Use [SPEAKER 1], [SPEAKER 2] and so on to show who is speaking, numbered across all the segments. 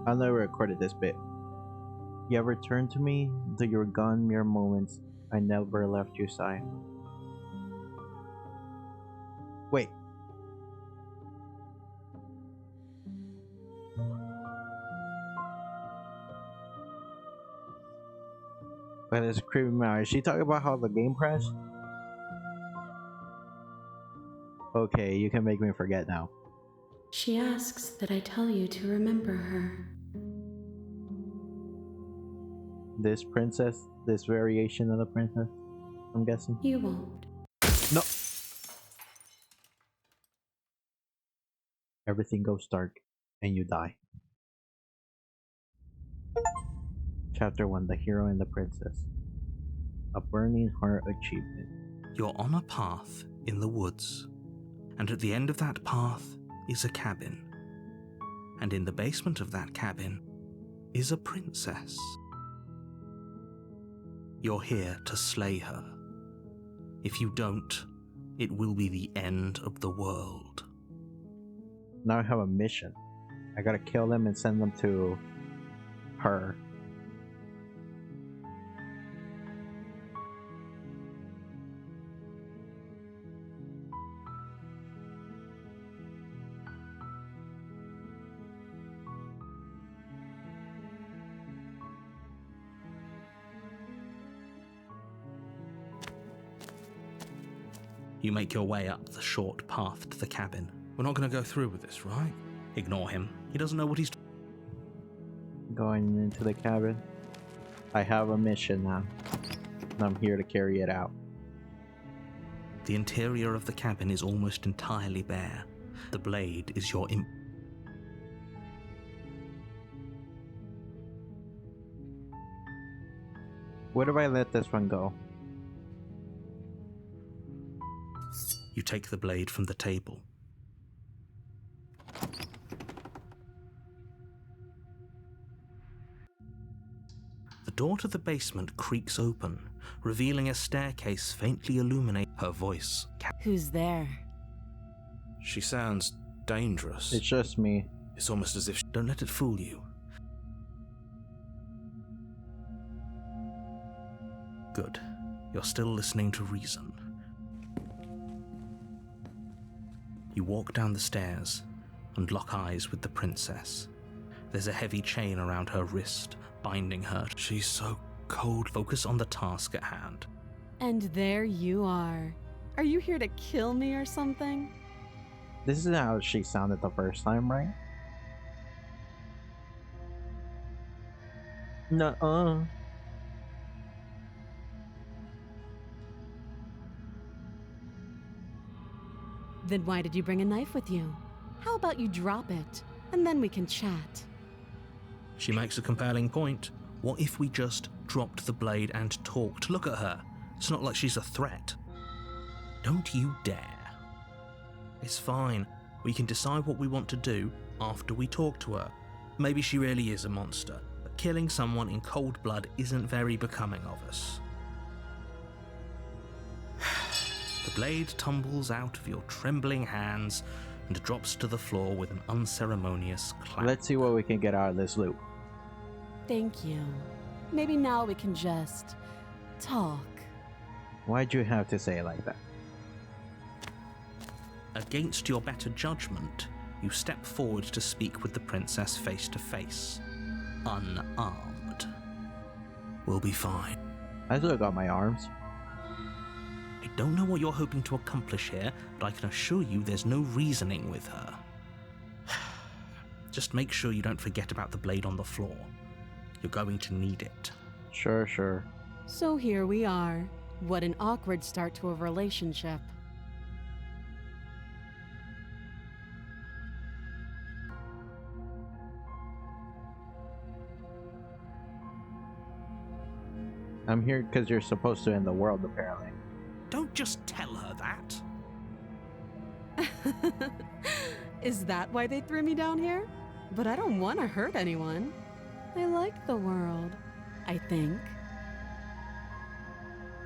[SPEAKER 1] I never recorded this bit. You ever turn to me, though you were gone mere moments, I never left your side. Wait. But it's creeping me out. Is she talking about how the game crashed? Okay, you can make me forget now.
[SPEAKER 2] She asks that I tell you to remember her.
[SPEAKER 1] This princess? This variation of the princess? I'm guessing?
[SPEAKER 2] You won't.
[SPEAKER 1] No! Everything goes dark, and you die. Chapter 1: The Hero and the Princess. A Burning Heart Achievement.
[SPEAKER 3] You're on a path in the woods, and at the end of that path is a cabin. And in the basement of that cabin is a princess. You're here to slay her. If you don't, it will be the end of the world.
[SPEAKER 1] Now I have a mission. I gotta kill them and send them to her.
[SPEAKER 3] You make your way up the short path to the cabin. We're not going to go through with this, right? Ignore him. He doesn't know what he's
[SPEAKER 1] Going into the cabin. I have a mission now, and I'm here to carry it out.
[SPEAKER 3] The interior of the cabin is almost entirely bare. The blade is your
[SPEAKER 1] Where do I let this one go?
[SPEAKER 3] You take the blade from the table. The door to the basement creaks open, revealing a staircase faintly illuminated. Her voice.
[SPEAKER 2] Who's there?
[SPEAKER 3] She sounds dangerous.
[SPEAKER 1] It's just me.
[SPEAKER 3] It's almost as if don't let it fool you. Good. You're still listening to reason. You walk down the stairs and lock eyes with the princess. There's a heavy chain around her wrist, binding her. She's so cold. Focus on the task at hand.
[SPEAKER 2] And there you are. Are you here to kill me or something?
[SPEAKER 1] This is how she sounded the first time, right? Nuh-uh.
[SPEAKER 2] Then why did you bring a knife with you? How about you drop it, and then we can chat?
[SPEAKER 3] She makes a compelling point. What if we just dropped the blade and talked? Look at her. It's not like she's a threat. Don't you dare. It's fine. We can decide what we want to do after we talk to her. Maybe she really is a monster, but killing someone in cold blood isn't very becoming of us. The blade tumbles out of your trembling hands and drops to the floor with an unceremonious clap.
[SPEAKER 1] Let's see what we can get out of this loop.
[SPEAKER 2] Thank you. Maybe now we can just talk.
[SPEAKER 1] Why'd you have to say it like that?
[SPEAKER 3] Against your better judgment, you step forward to speak with the princess face to face, unarmed. We'll be fine.
[SPEAKER 1] I still got my arms.
[SPEAKER 3] I don't know what you're hoping to accomplish here, but I can assure you there's no reasoning with her. Just make sure you don't forget about the blade on the floor. You're going to need it.
[SPEAKER 1] Sure, sure.
[SPEAKER 2] So here we are. What an awkward start to a relationship.
[SPEAKER 1] I'm here because you're supposed to end the world, apparently.
[SPEAKER 3] Don't just tell her that.
[SPEAKER 2] Is that why they threw me down here? But I don't want to hurt anyone. I like the world, I think.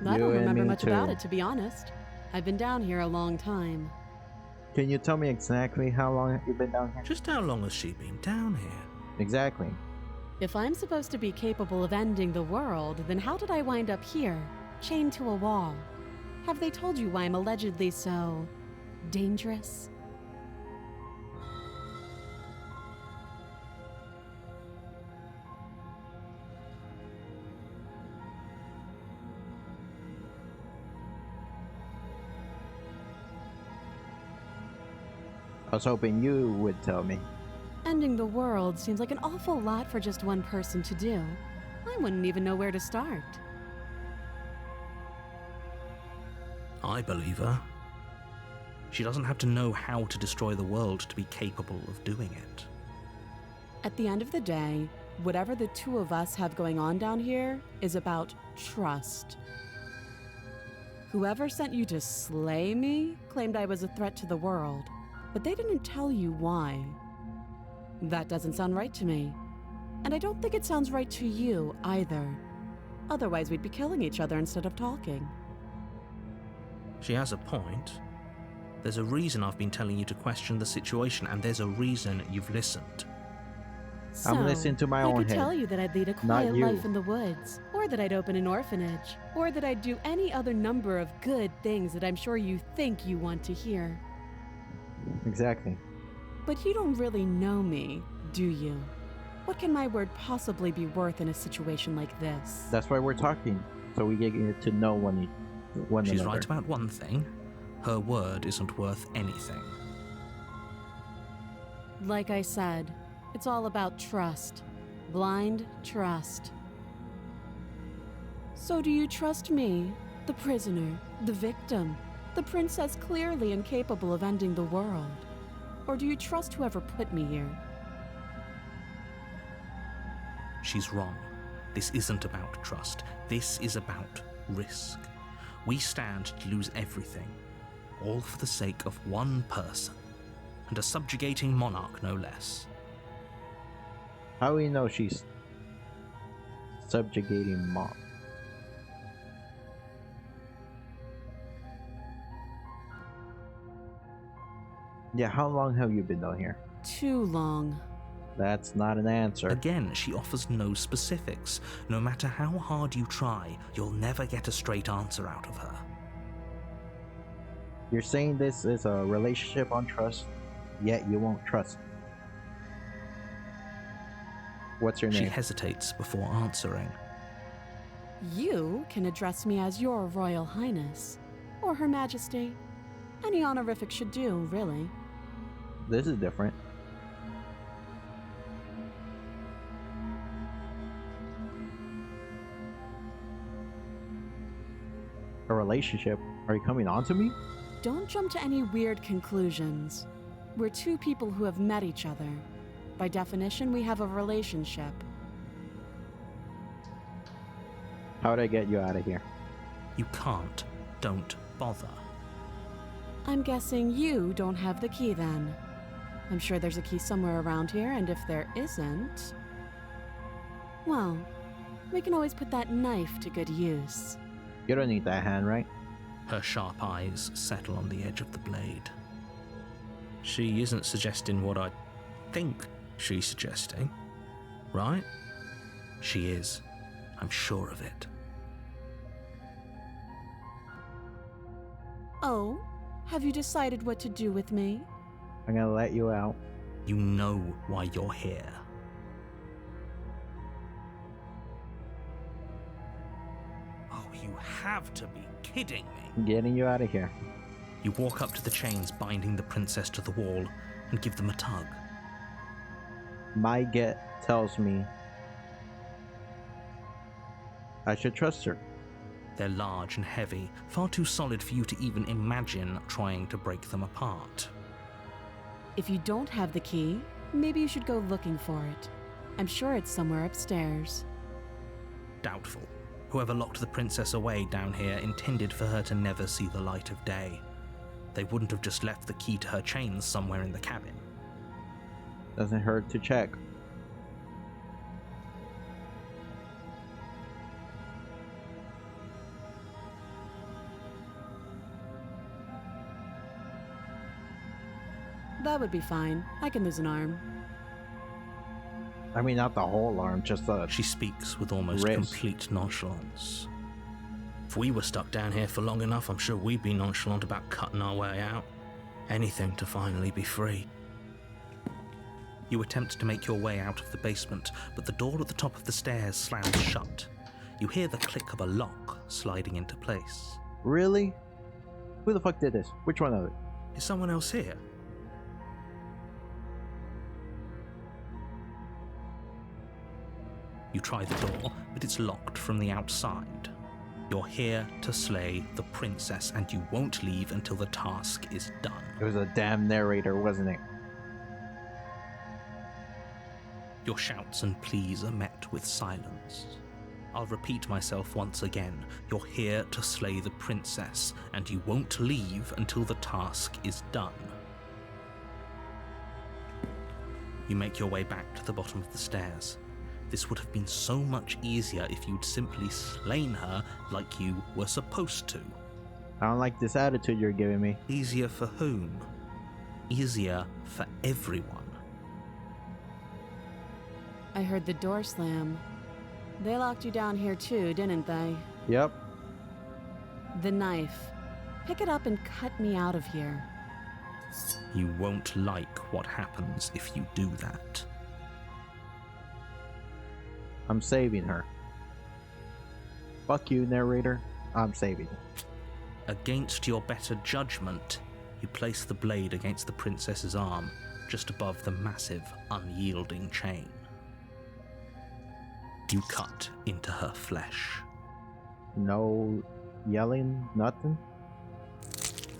[SPEAKER 2] I don't remember much about it, to be honest. I've been down here a long time.
[SPEAKER 1] Can you tell me exactly how long you've been down here?
[SPEAKER 3] Just how long has she been down here?
[SPEAKER 1] Exactly.
[SPEAKER 2] If I'm supposed to be capable of ending the world, then how did I wind up here, chained to a wall? Have they told you why I'm allegedly so dangerous?
[SPEAKER 1] I was hoping you would tell me.
[SPEAKER 2] Ending the world seems like an awful lot for just one person to do. I wouldn't even know where to start.
[SPEAKER 3] I believe her. She doesn't have to know how to destroy the world to be capable of doing it.
[SPEAKER 2] At the end of the day, whatever the two of us have going on down here is about trust. Whoever sent you to slay me claimed I was a threat to the world, but they didn't tell you why. That doesn't sound right to me. And I don't think it sounds right to you either. Otherwise, we'd be killing each other instead of talking.
[SPEAKER 3] She has a point. There's a reason I've been telling you to question the situation, and there's a reason you've listened.
[SPEAKER 2] So,
[SPEAKER 1] I'm listening to my
[SPEAKER 2] I
[SPEAKER 1] own
[SPEAKER 2] could
[SPEAKER 1] head.
[SPEAKER 2] tell you that I'd lead a
[SPEAKER 1] Not
[SPEAKER 2] quiet
[SPEAKER 1] you.
[SPEAKER 2] life in the woods, or that I'd open an orphanage, or that I'd do any other number of good things that I'm sure you think you want to hear.
[SPEAKER 1] Exactly.
[SPEAKER 2] But you don't really know me, do you? What can my word possibly be worth in a situation like this?
[SPEAKER 1] That's why we're talking, so we get to know one
[SPEAKER 3] She's
[SPEAKER 1] another.
[SPEAKER 3] right about one thing. Her word isn't worth anything.
[SPEAKER 2] Like I said, it's all about trust. Blind trust. So do you trust me, the prisoner, the victim, the princess clearly incapable of ending the world? Or do you trust whoever put me here?
[SPEAKER 3] She's wrong. This isn't about trust. This is about risk. We stand to lose everything, all for the sake of one person, and a subjugating monarch no less.
[SPEAKER 1] How do we know she's subjugating Mom? Yeah, how long have you been down here?
[SPEAKER 2] Too long.
[SPEAKER 1] That's not an answer.
[SPEAKER 3] Again, she offers no specifics. No matter how hard you try, you'll never get a straight answer out of her.
[SPEAKER 1] You're saying this is a relationship on trust, yet you won't trust. What's your
[SPEAKER 3] She
[SPEAKER 1] name?
[SPEAKER 3] hesitates before answering.
[SPEAKER 2] You can address me as your Royal Highness, or Her Majesty. Any honorific should do, really.
[SPEAKER 1] This is different. A relationship? Are you coming on to me?
[SPEAKER 2] Don't jump to any weird conclusions. We're two people who have met each other. By definition, we have a relationship.
[SPEAKER 1] How'd I get you out of here?
[SPEAKER 3] You can't. Don't bother.
[SPEAKER 2] I'm guessing you don't have the key then. I'm sure there's a key somewhere around here, and if there isn't... well, we can always put that knife to good use.
[SPEAKER 1] You don't need that hand, right?
[SPEAKER 3] Her sharp eyes settle on the edge of the blade. She isn't suggesting what I think she's suggesting, right? She is. I'm sure of it.
[SPEAKER 2] Oh, have you decided what to do with me?
[SPEAKER 1] I'm gonna let you out.
[SPEAKER 3] You know why you're here. Oh, you have to be kidding me.
[SPEAKER 1] I'm getting you out of here.
[SPEAKER 3] You walk up to the chains binding the princess to the wall and give them a tug.
[SPEAKER 1] My gut tells me I should trust her.
[SPEAKER 3] They're large and heavy, far too solid for you to even imagine trying to break them apart.
[SPEAKER 2] If you don't have the key, maybe you should go looking for it. I'm sure it's somewhere upstairs.
[SPEAKER 3] Doubtful. Whoever locked the princess away down here intended for her to never see the light of day. They wouldn't have just left the key to her chains somewhere in the cabin.
[SPEAKER 1] Doesn't hurt to check.
[SPEAKER 2] That would be fine. I can lose an arm.
[SPEAKER 1] I mean, not the whole arm, just the...
[SPEAKER 3] She speaks with almost
[SPEAKER 1] wrist.
[SPEAKER 3] complete nonchalance. If we were stuck down here for long enough, I'm sure we'd be nonchalant about cutting our way out. Anything to finally be free. You attempt to make your way out of the basement, but the door at the top of the stairs slams shut. You hear the click of a lock sliding into place.
[SPEAKER 1] Really? Who the fuck did this? Which one of it?
[SPEAKER 3] Is someone else here? You try the door, but it's locked from the outside. You're here to slay the princess, and you won't leave until the task is done.
[SPEAKER 1] It was a damn narrator, wasn't it?
[SPEAKER 3] Your shouts and pleas are met with silence. I'll repeat myself once again. You're here to slay the princess, and you won't leave until the task is done. You make your way back to the bottom of the stairs. This would have been so much easier if you'd simply slain her like you were supposed to.
[SPEAKER 1] I don't like this attitude you're giving me.
[SPEAKER 3] Easier for whom? Easier for everyone.
[SPEAKER 2] I heard the door slam. They locked you down here too, didn't they?
[SPEAKER 1] Yep.
[SPEAKER 2] The knife. Pick it up and cut me out of here.
[SPEAKER 3] You won't like what happens if you do that.
[SPEAKER 1] I'm saving her. Fuck you, narrator. I'm saving her.
[SPEAKER 3] Against your better judgment, you place the blade against the princess's arm, just above the massive, unyielding chain. You cut into her flesh.
[SPEAKER 1] No yelling, nothing?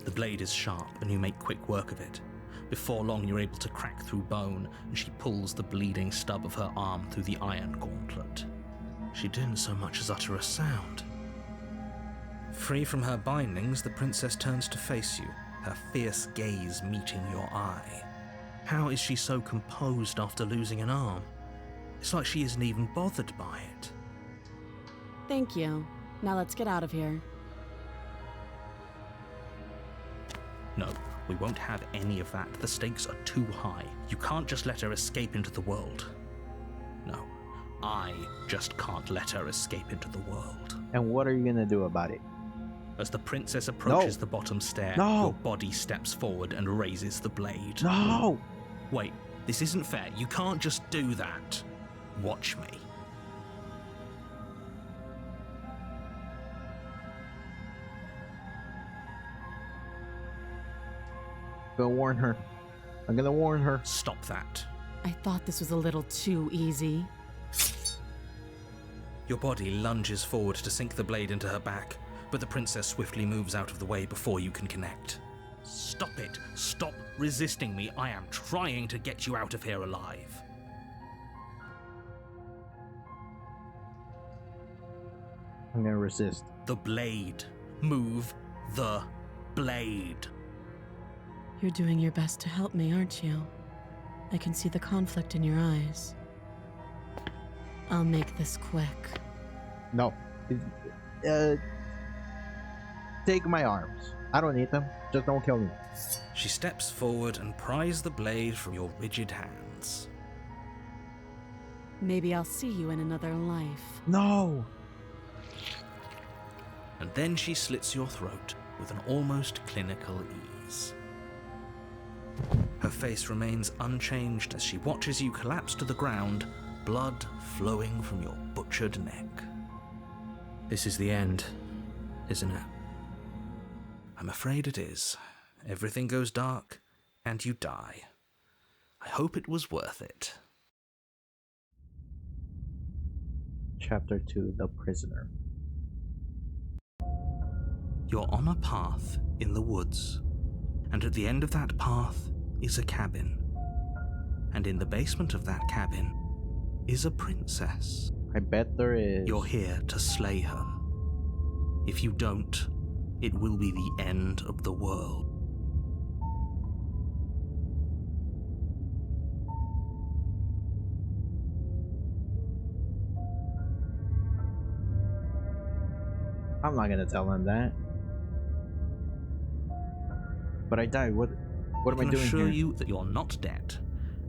[SPEAKER 3] The blade is sharp, and you make quick work of it. Before long, you're able to crack through bone, and she pulls the bleeding stub of her arm through the iron gauntlet. She didn't so much as utter a sound. Free from her bindings, the princess turns to face you, her fierce gaze meeting your eye. How is she so composed after losing an arm? It's like she isn't even bothered by it.
[SPEAKER 2] Thank you. Now let's get out of here.
[SPEAKER 3] No, we won't have any of that. The stakes are too high. You can't just let her escape into the world. No, I just can't let her escape into the world.
[SPEAKER 1] And what are you gonna do about it?
[SPEAKER 3] As the princess approaches the bottom stair, your body steps forward and raises the blade.
[SPEAKER 1] No!
[SPEAKER 3] Wait, this isn't fair. You can't just do that. Watch me.
[SPEAKER 1] I'm gonna warn her. I'm gonna warn her.
[SPEAKER 3] Stop that.
[SPEAKER 2] I thought this was a little too easy.
[SPEAKER 3] Your body lunges forward to sink the blade into her back, but the princess swiftly moves out of the way before you can connect. Stop it. Stop resisting me. I am trying to get you out of here alive.
[SPEAKER 1] I'm gonna resist.
[SPEAKER 3] The blade. Move the blade.
[SPEAKER 2] You're doing your best to help me, aren't you? I can see the conflict in your eyes. I'll make this quick.
[SPEAKER 1] No. Take my arms. I don't need them. Just don't kill me.
[SPEAKER 3] She steps forward and pries the blade from your rigid hands.
[SPEAKER 2] Maybe I'll see you in another life.
[SPEAKER 1] No!
[SPEAKER 3] And then she slits your throat with an almost clinical ease. Her face remains unchanged as she watches you collapse to the ground, blood flowing from your butchered neck. This is the end, isn't it? I'm afraid it is. Everything goes dark, and you die. I hope it was worth it.
[SPEAKER 1] Chapter 2, The Prisoner.
[SPEAKER 3] You're on a path in the woods, and at the end of that path is a cabin. And in the basement of that cabin is a princess.
[SPEAKER 1] I bet there is.
[SPEAKER 3] You're here to slay her. If you don't, it will be the end of the world.
[SPEAKER 1] I'm not gonna tell him that. But I died. What am I doing
[SPEAKER 3] I can assure
[SPEAKER 1] here?
[SPEAKER 3] you that you're not dead.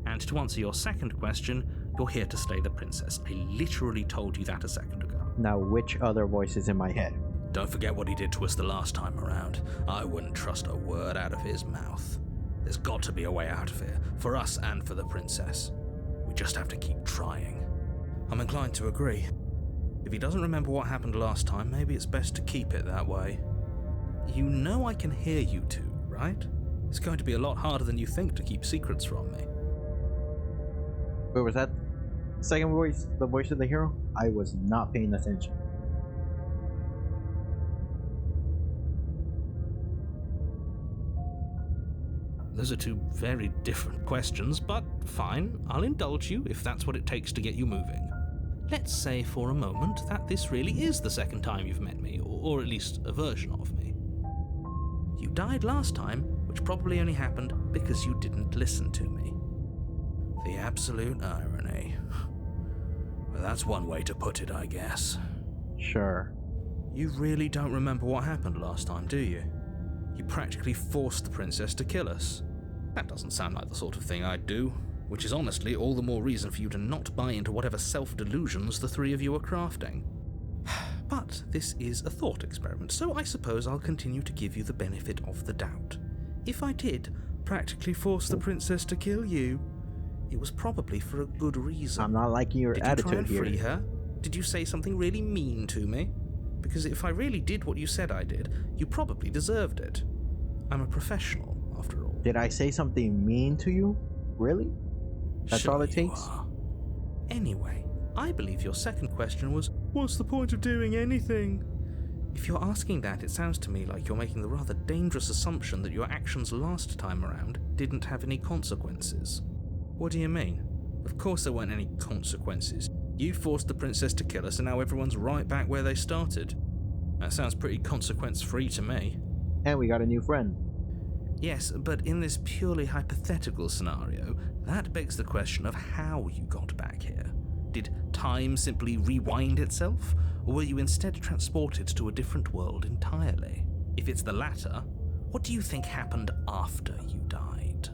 [SPEAKER 3] And to answer your second question, You're here to slay the princess. I literally told you that a second ago.
[SPEAKER 1] Now, which other voice is in my head?
[SPEAKER 3] Don't forget what he did to us the last time around. I wouldn't trust a word out of his mouth. There's got to be a way out of here, for us and for the princess. We just have to keep trying. I'm inclined to agree. If he doesn't remember what happened last time, maybe it's best to keep it that way. You know I can hear you two, right? It's going to be a lot harder than you think to keep secrets from me.
[SPEAKER 1] Wait, was that second voice the voice of the hero? I was not paying attention.
[SPEAKER 3] Those are two very different questions, but fine, I'll indulge you if that's what it takes to get you moving. Let's say for a moment that this really is the second time you've met me, or at least a version of me. You died last time, which probably only happened because you didn't listen to me. The absolute irony. Well, that's one way to put it, I guess.
[SPEAKER 1] Sure.
[SPEAKER 3] You really don't remember what happened last time, do you? You practically forced the princess to kill us. That doesn't sound like the sort of thing I'd do, which is honestly all the more reason for you to not buy into whatever self-delusions the three of you are crafting. But this is a thought experiment, so I suppose I'll continue to give you the benefit of the doubt. If I did practically force the princess to kill you, it was probably for a good reason.
[SPEAKER 1] I'm not liking your attitude
[SPEAKER 3] here. Did you try and free
[SPEAKER 1] here.
[SPEAKER 3] her? Did you say something really mean to me? Because if I really did what you said I did, you probably deserved it. I'm a professional, after all.
[SPEAKER 1] Did I say something mean to you? Really? That's
[SPEAKER 3] Sure
[SPEAKER 1] all it
[SPEAKER 3] you
[SPEAKER 1] takes?
[SPEAKER 3] are. Anyway, I believe your second question was, what's the point of doing anything? If you're asking that, it sounds to me like you're making the rather dangerous assumption that your actions last time around didn't have any consequences. What do you mean? Of course there weren't any consequences. You forced the princess to kill us and now everyone's right back where they started. That sounds pretty consequence-free to me.
[SPEAKER 1] And we got a new friend.
[SPEAKER 3] Yes, but in this purely hypothetical scenario, that begs the question of how you got back here. Did time simply rewind itself, or were you instead transported to a different world entirely? If it's the latter, what do you think happened after you died?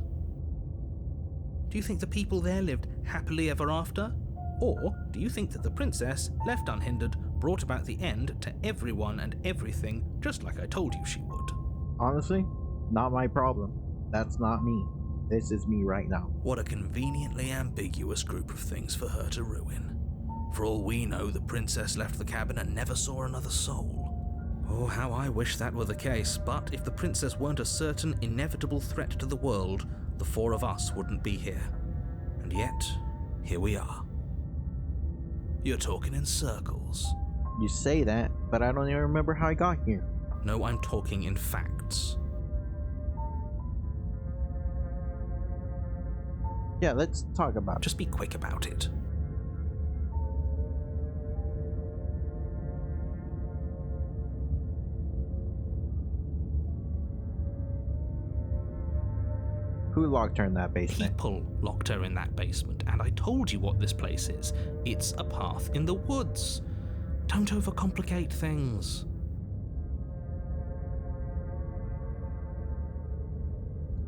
[SPEAKER 3] Do you think the people there lived happily ever after? Or do you think that the princess, left unhindered, brought about the end to everyone and everything, just like I told you she would?
[SPEAKER 1] Honestly, not my problem. That's not me. This is me right now.
[SPEAKER 3] What a conveniently ambiguous group of things for her to ruin. For all we know, the princess left the cabin and never saw another soul. Oh, how I wish that were the case, but if the princess weren't a certain, inevitable threat to the world, the four of us wouldn't be here. And yet, here we are. You're talking in circles.
[SPEAKER 1] You say that, but I don't even remember how I got here.
[SPEAKER 3] No, I'm talking in facts.
[SPEAKER 1] Yeah, let's talk about it.
[SPEAKER 3] Just be quick about it.
[SPEAKER 1] Who locked her in that basement?
[SPEAKER 3] People locked her in that basement, and I told you what this place is. It's a path in the woods. Don't overcomplicate things.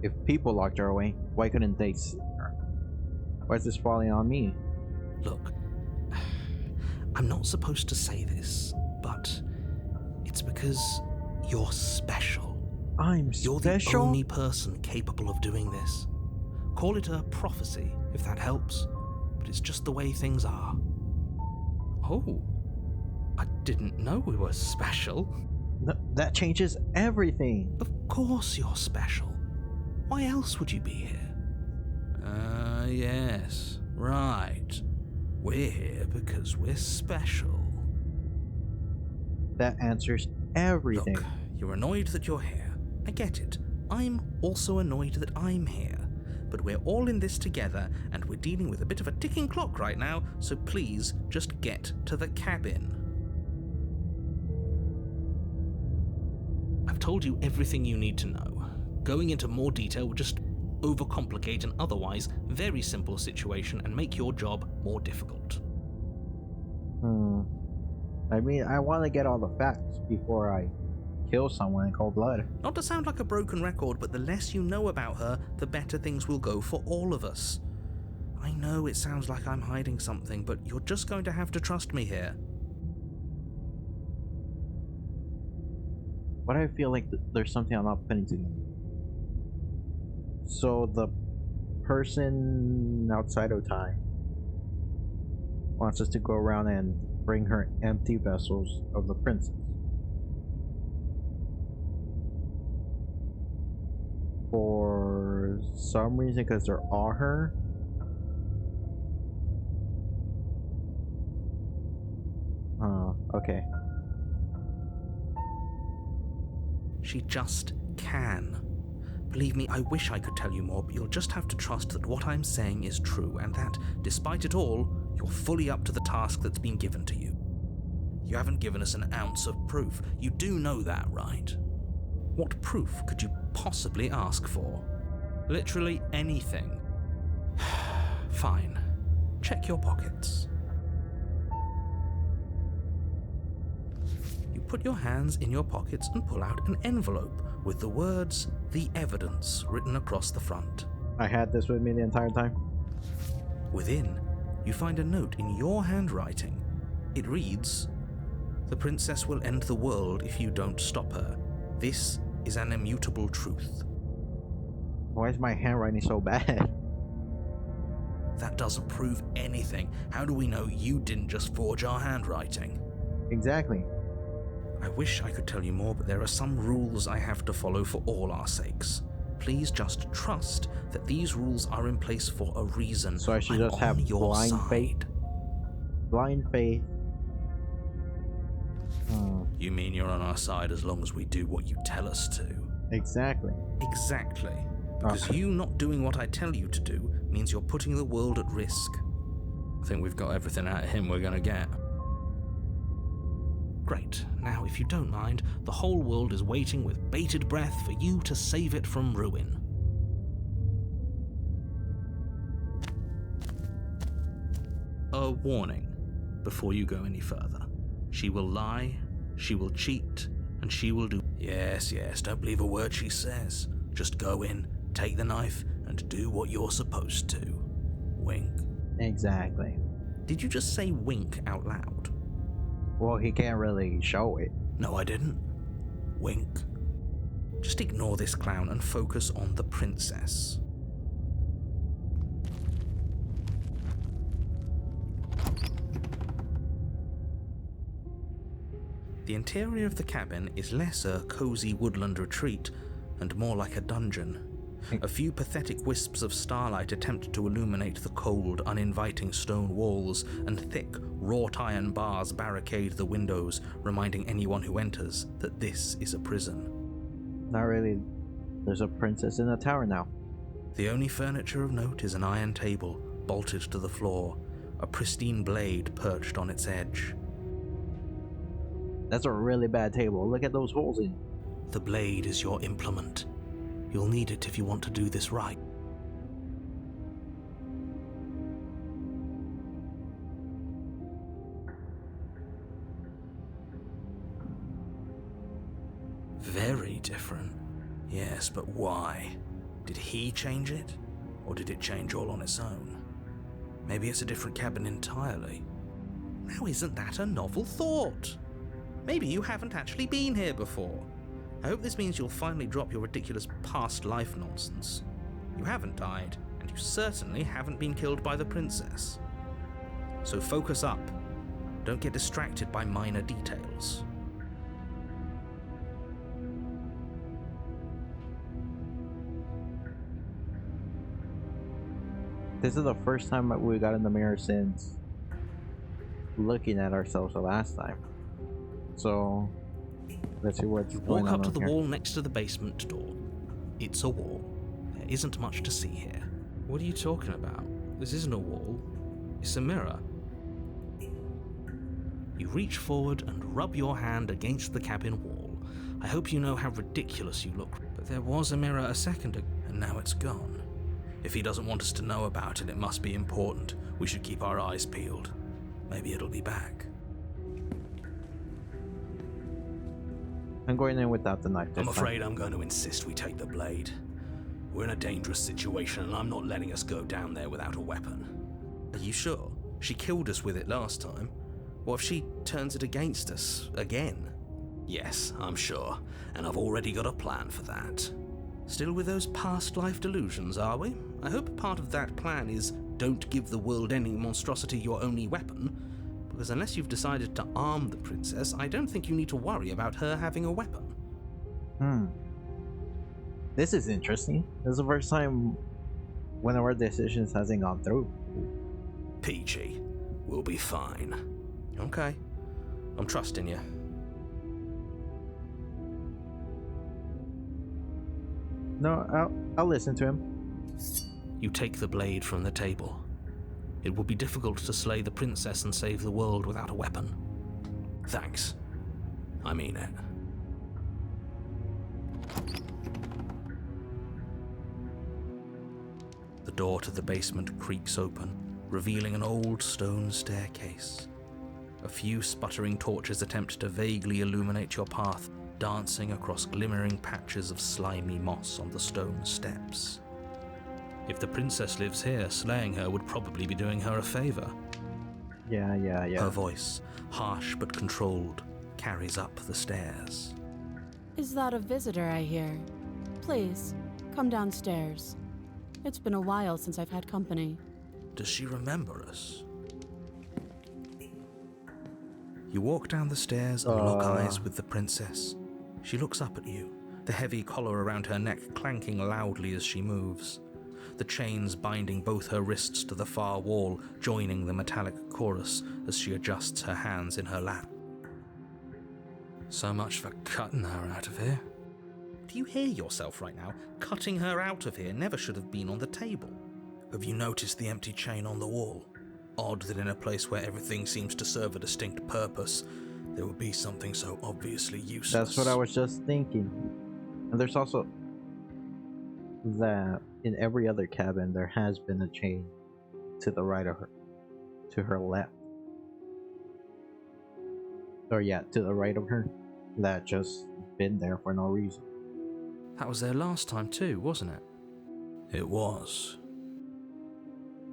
[SPEAKER 1] If people locked her away, why couldn't they see her? Why is this falling on me?
[SPEAKER 3] Look, I'm not supposed to say this, but it's because you're special.
[SPEAKER 1] I'm
[SPEAKER 3] You're
[SPEAKER 1] special?
[SPEAKER 3] the only person capable of doing this. Call it a prophecy, if that helps, but it's just the way things are. Oh, I didn't know we were special.
[SPEAKER 1] That changes everything.
[SPEAKER 3] Of course you're special. Why else would you be here? Yes, right. We're here because we're special.
[SPEAKER 1] That answers everything.
[SPEAKER 3] Look, you're annoyed that you're here. I get it. I'm also annoyed that I'm here. But we're all in this together, and we're dealing with a bit of a ticking clock right now, so please just get to the cabin. I've told you everything you need to know. Going into more detail would just overcomplicate an otherwise very simple situation and make your job more difficult.
[SPEAKER 1] I mean, I want to get all the facts before I kill someone in cold blood.
[SPEAKER 3] Not to sound like a broken record, but the less you know about her, the better things will go for all of us. I know it sounds like I'm hiding something, but you're just going to have to trust me here.
[SPEAKER 1] But I feel like there's something I'm not putting together. So the person outside of time wants us to go around and bring her empty vessels of the princess. For some reason, because they're all her. Okay.
[SPEAKER 3] She just can. Believe me, I wish I could tell you more, but you'll just have to trust that what I'm saying is true, and that, despite it all, you're fully up to the task that's been given to you. You haven't given us an ounce of proof. You do know that, right? What proof could you possibly ask for? Literally anything. Fine. Check your pockets. You put your hands in your pockets and pull out an envelope with the words, "The Evidence," written across the front.
[SPEAKER 1] I had this with me the entire time.
[SPEAKER 3] Within, you find a note in your handwriting. It reads, "The princess will end the world if you don't stop her. This is an immutable truth."
[SPEAKER 1] Why is my handwriting so bad?
[SPEAKER 3] That doesn't prove anything. How do we know you didn't just forge our handwriting?
[SPEAKER 1] Exactly.
[SPEAKER 3] I wish I could tell you more, but there are some rules I have to follow for all our sakes. Please just trust that these rules are in place for a reason.
[SPEAKER 1] So I should
[SPEAKER 3] I'm
[SPEAKER 1] just have
[SPEAKER 3] on your
[SPEAKER 1] blind
[SPEAKER 3] side.
[SPEAKER 1] faith? Blind faith.
[SPEAKER 3] You mean you're on our side as long as we do what you tell us to?
[SPEAKER 1] Exactly.
[SPEAKER 3] Exactly. Because you not doing what I tell you to do means you're putting the world at risk. I think we've got everything out of him we're gonna get. Great. Now, if you don't mind, the whole world is waiting with bated breath for you to save it from ruin. A warning before you go any further. She will lie, she will cheat, and she will do... Yes, don't believe a word she says. Just go in, take the knife, and do what you're supposed to. Wink.
[SPEAKER 1] Exactly.
[SPEAKER 3] Did you just say wink out loud?
[SPEAKER 1] Well, he can't really show it.
[SPEAKER 3] No, I didn't. Wink. Just ignore this clown and focus on the princess. The interior of the cabin is less a cozy woodland retreat and more like a dungeon. A few pathetic wisps of starlight attempt to illuminate the cold, uninviting stone walls, and thick, wrought iron bars barricade the windows, reminding anyone who enters that this is a prison.
[SPEAKER 1] Not really. There's a princess in the tower now.
[SPEAKER 3] The only furniture of note is an iron table, bolted to the floor, a pristine blade perched on its edge.
[SPEAKER 1] That's a really bad table. Look at those holes in it.
[SPEAKER 3] The blade is your implement. You'll need it if you want to do this right. Very different. Yes, but why? Did he change it? Or did it change all on its own? Maybe it's a different cabin entirely. Now isn't that a novel thought? Maybe you haven't actually been here before. I hope this means you'll finally drop your ridiculous past life nonsense. You haven't died, and you certainly haven't been killed by the princess. So focus up. Don't get distracted by minor details.
[SPEAKER 1] This is the first time we got in the mirror since looking at ourselves the last time. So let's see what's going on.
[SPEAKER 3] Walk up to the
[SPEAKER 1] here.
[SPEAKER 3] wall next to the basement door. It's a wall. There isn't much to see here. What are you talking about? This isn't a wall. It's a mirror. You reach forward and rub your hand against the cabin wall. I hope you know how ridiculous you look, but there was a mirror a second ago, and now it's gone. If he doesn't want us to know about it, it must be important. We should keep our eyes peeled. Maybe it'll be back.
[SPEAKER 1] I'm going in without the knife this
[SPEAKER 3] I'm
[SPEAKER 1] time.
[SPEAKER 3] afraid I'm going to insist we take the blade. We're in a dangerous situation and I'm not letting us go down there without a weapon. Are you sure? She killed us with it last time. What if she turns it against us again? Yes, I'm sure, and I've already got a plan for that. Still with those past life delusions, are we? I hope part of that plan is don't give the world any monstrosity your only weapon, because unless you've decided to arm the princess, I don't think you need to worry about her having a weapon.
[SPEAKER 1] This is interesting. This is the first time one of our decisions hasn't gone through.
[SPEAKER 3] Peachy, we'll be fine. Okay, I'm trusting you.
[SPEAKER 1] No, I'll listen to him.
[SPEAKER 3] You take the blade from the table. It would be difficult to slay the princess and save the world without a weapon. Thanks. I mean it. The door to the basement creaks open, revealing an old stone staircase. A few sputtering torches attempt to vaguely illuminate your path, dancing across glimmering patches of slimy moss on the stone steps. If the princess lives here, slaying her would probably be doing her a favor.
[SPEAKER 1] Yeah.
[SPEAKER 3] Her voice, harsh but controlled, carries up the stairs.
[SPEAKER 2] Is that a visitor I hear? Please, come downstairs. It's been a while since I've had company.
[SPEAKER 3] Does she remember us? You walk down the stairs and lock eyes with the princess. She looks up at you, the heavy collar around her neck clanking loudly as she moves. The chains binding both her wrists to the far wall, joining the metallic chorus as she adjusts her hands in her lap. So much for cutting her out of here. Do you hear yourself right now? Cutting her out of here never should have been on the table. Have you noticed the empty chain on the wall? Odd that in a place where everything seems to serve a distinct purpose, there would be something so obviously useless.
[SPEAKER 1] That's what I was just thinking. And there's also that in every other cabin there has been a chain to the right of her, to her left. Or yeah, to the right of her. That just been there for no reason.
[SPEAKER 3] That was there last time too, wasn't it? It was.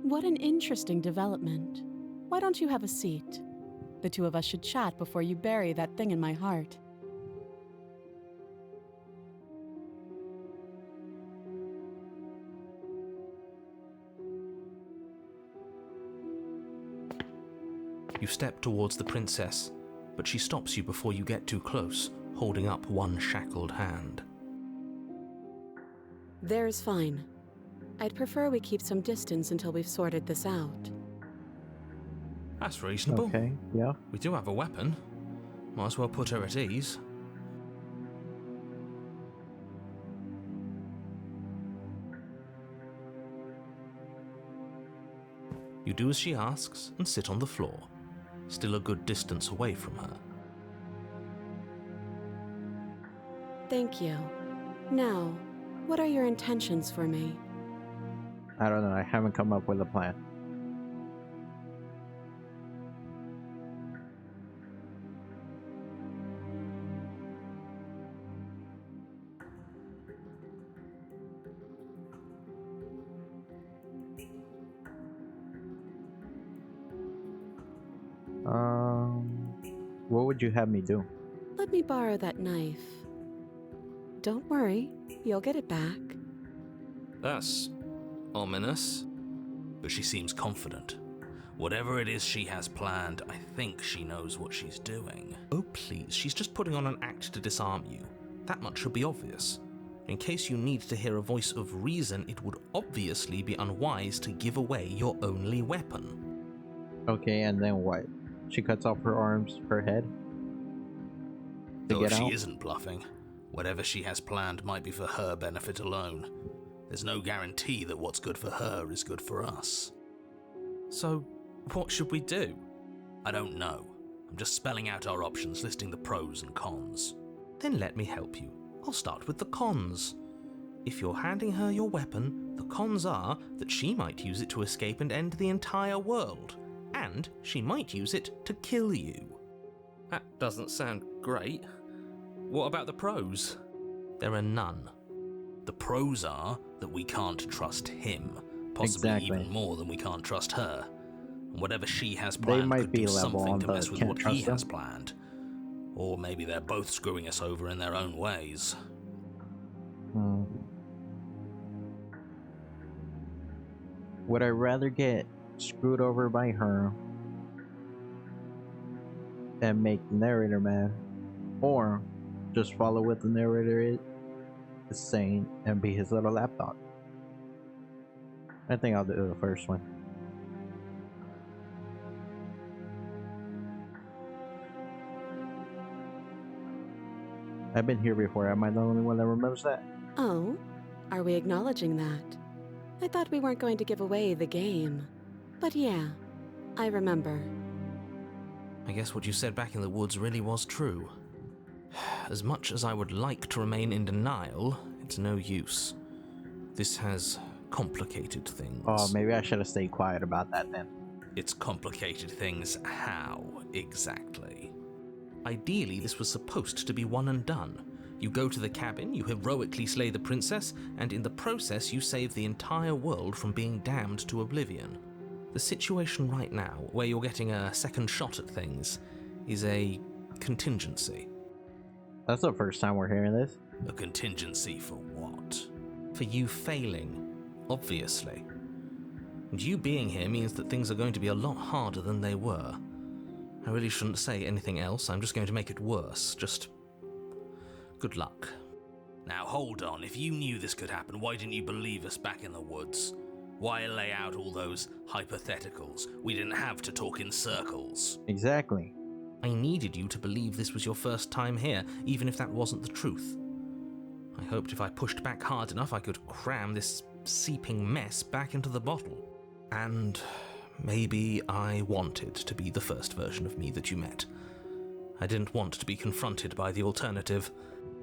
[SPEAKER 2] What an interesting development. Why don't you have a seat? The two of us should chat before you bury that thing in my heart.
[SPEAKER 3] You step towards the princess, but she stops you before you get too close, holding up one shackled hand.
[SPEAKER 2] There's fine. I'd prefer we keep some distance until we've sorted this out.
[SPEAKER 3] That's reasonable.
[SPEAKER 1] Okay, yeah.
[SPEAKER 3] We do have a weapon. Might as well put her at ease. You do as she asks and sit on the floor, still a good distance away from her.
[SPEAKER 2] Thank you. Now, what are your intentions for me?
[SPEAKER 1] I don't know, I haven't come up with a plan. What would you have me do?
[SPEAKER 2] Let me borrow that knife. Don't worry, you'll get it back.
[SPEAKER 3] That's ominous. But she seems confident. Whatever it is she has planned, I think she knows what she's doing. Oh please, she's just putting on an act to disarm you. That much should be obvious. In case you need to hear a voice of reason, it would obviously be unwise to give away your only weapon.
[SPEAKER 1] Okay, and then what? She cuts off her arms, her head? To
[SPEAKER 3] Though
[SPEAKER 1] get
[SPEAKER 3] if she
[SPEAKER 1] out?
[SPEAKER 3] isn't bluffing, whatever she has planned might be for her benefit alone. There's no guarantee that what's good for her is good for us. So, what should we do? I don't know. I'm just spelling out our options, listing the pros and cons. Then let me help you. I'll start with the cons. If you're handing her your weapon, the cons are that she might use it to escape and end the entire world. And she might use it to kill you. That doesn't sound great. What about the pros? There are none. The pros are that we can't trust him, possibly
[SPEAKER 1] Exactly.
[SPEAKER 3] even more than we can't trust her. And whatever she has
[SPEAKER 1] They
[SPEAKER 3] planned
[SPEAKER 1] might
[SPEAKER 3] could
[SPEAKER 1] be
[SPEAKER 3] do
[SPEAKER 1] level
[SPEAKER 3] something
[SPEAKER 1] on
[SPEAKER 3] to
[SPEAKER 1] the
[SPEAKER 3] mess with
[SPEAKER 1] can't
[SPEAKER 3] what he
[SPEAKER 1] trust
[SPEAKER 3] has
[SPEAKER 1] them.
[SPEAKER 3] planned. Or maybe they're both screwing us over in their own ways.
[SPEAKER 1] Would I rather get screwed over by her and make the narrator mad, or just follow what the narrator is saying and be his little lapdog? I think I'll do the first one. I've been here before. Am I the only one that remembers that?
[SPEAKER 2] Oh, are we acknowledging that? I thought we weren't going to give away the game. But yeah, I remember.
[SPEAKER 3] I guess what you said back in the woods really was true. As much as I would like to remain in denial, it's no use. This has complicated things.
[SPEAKER 1] Oh, maybe I should have stayed quiet about that then.
[SPEAKER 3] It's complicated things how, exactly? Ideally, this was supposed to be one and done. You go to the cabin, you heroically slay the princess, and in the process you save the entire world from being damned to oblivion. The situation right now, where you're getting a second shot at things, is a contingency.
[SPEAKER 1] That's the first time we're hearing this.
[SPEAKER 3] A contingency for what? For you failing, obviously. And you being here means that things are going to be a lot harder than they were. I really shouldn't say anything else, I'm just going to make it worse. Just good luck. Now hold on, if you knew this could happen, why didn't you believe us back in the woods? Why lay out all those hypotheticals? We didn't have to talk in circles.
[SPEAKER 1] Exactly.
[SPEAKER 3] I needed you to believe this was your first time here, even if that wasn't the truth. I hoped if I pushed back hard enough I could cram this seeping mess back into the bottle. And maybe I wanted to be the first version of me that you met. I didn't want to be confronted by the alternative.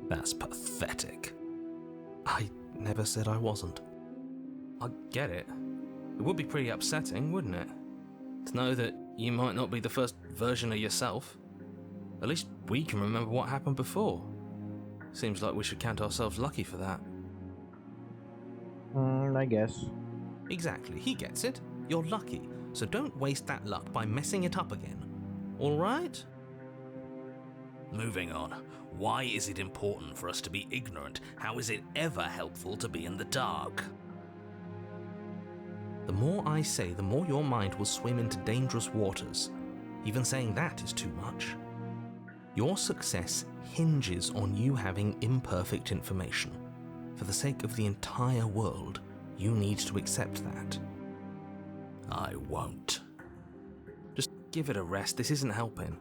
[SPEAKER 3] That's pathetic. I never said I wasn't. I get it. It would be pretty upsetting, wouldn't it? To know that you might not be the first version of yourself. At least we can remember what happened before. Seems like we should count ourselves lucky for that.
[SPEAKER 1] I guess.
[SPEAKER 3] Exactly, he gets it. You're lucky, so don't waste that luck by messing it up again. Alright? Moving on. Why is it important for us to be ignorant? How is it ever helpful to be in the dark? The more I say, the more your mind will swim into dangerous waters. Even saying that is too much. Your success hinges on you having imperfect information. For the sake of the entire world, you need to accept that. I won't. Just give it a rest, this isn't helping.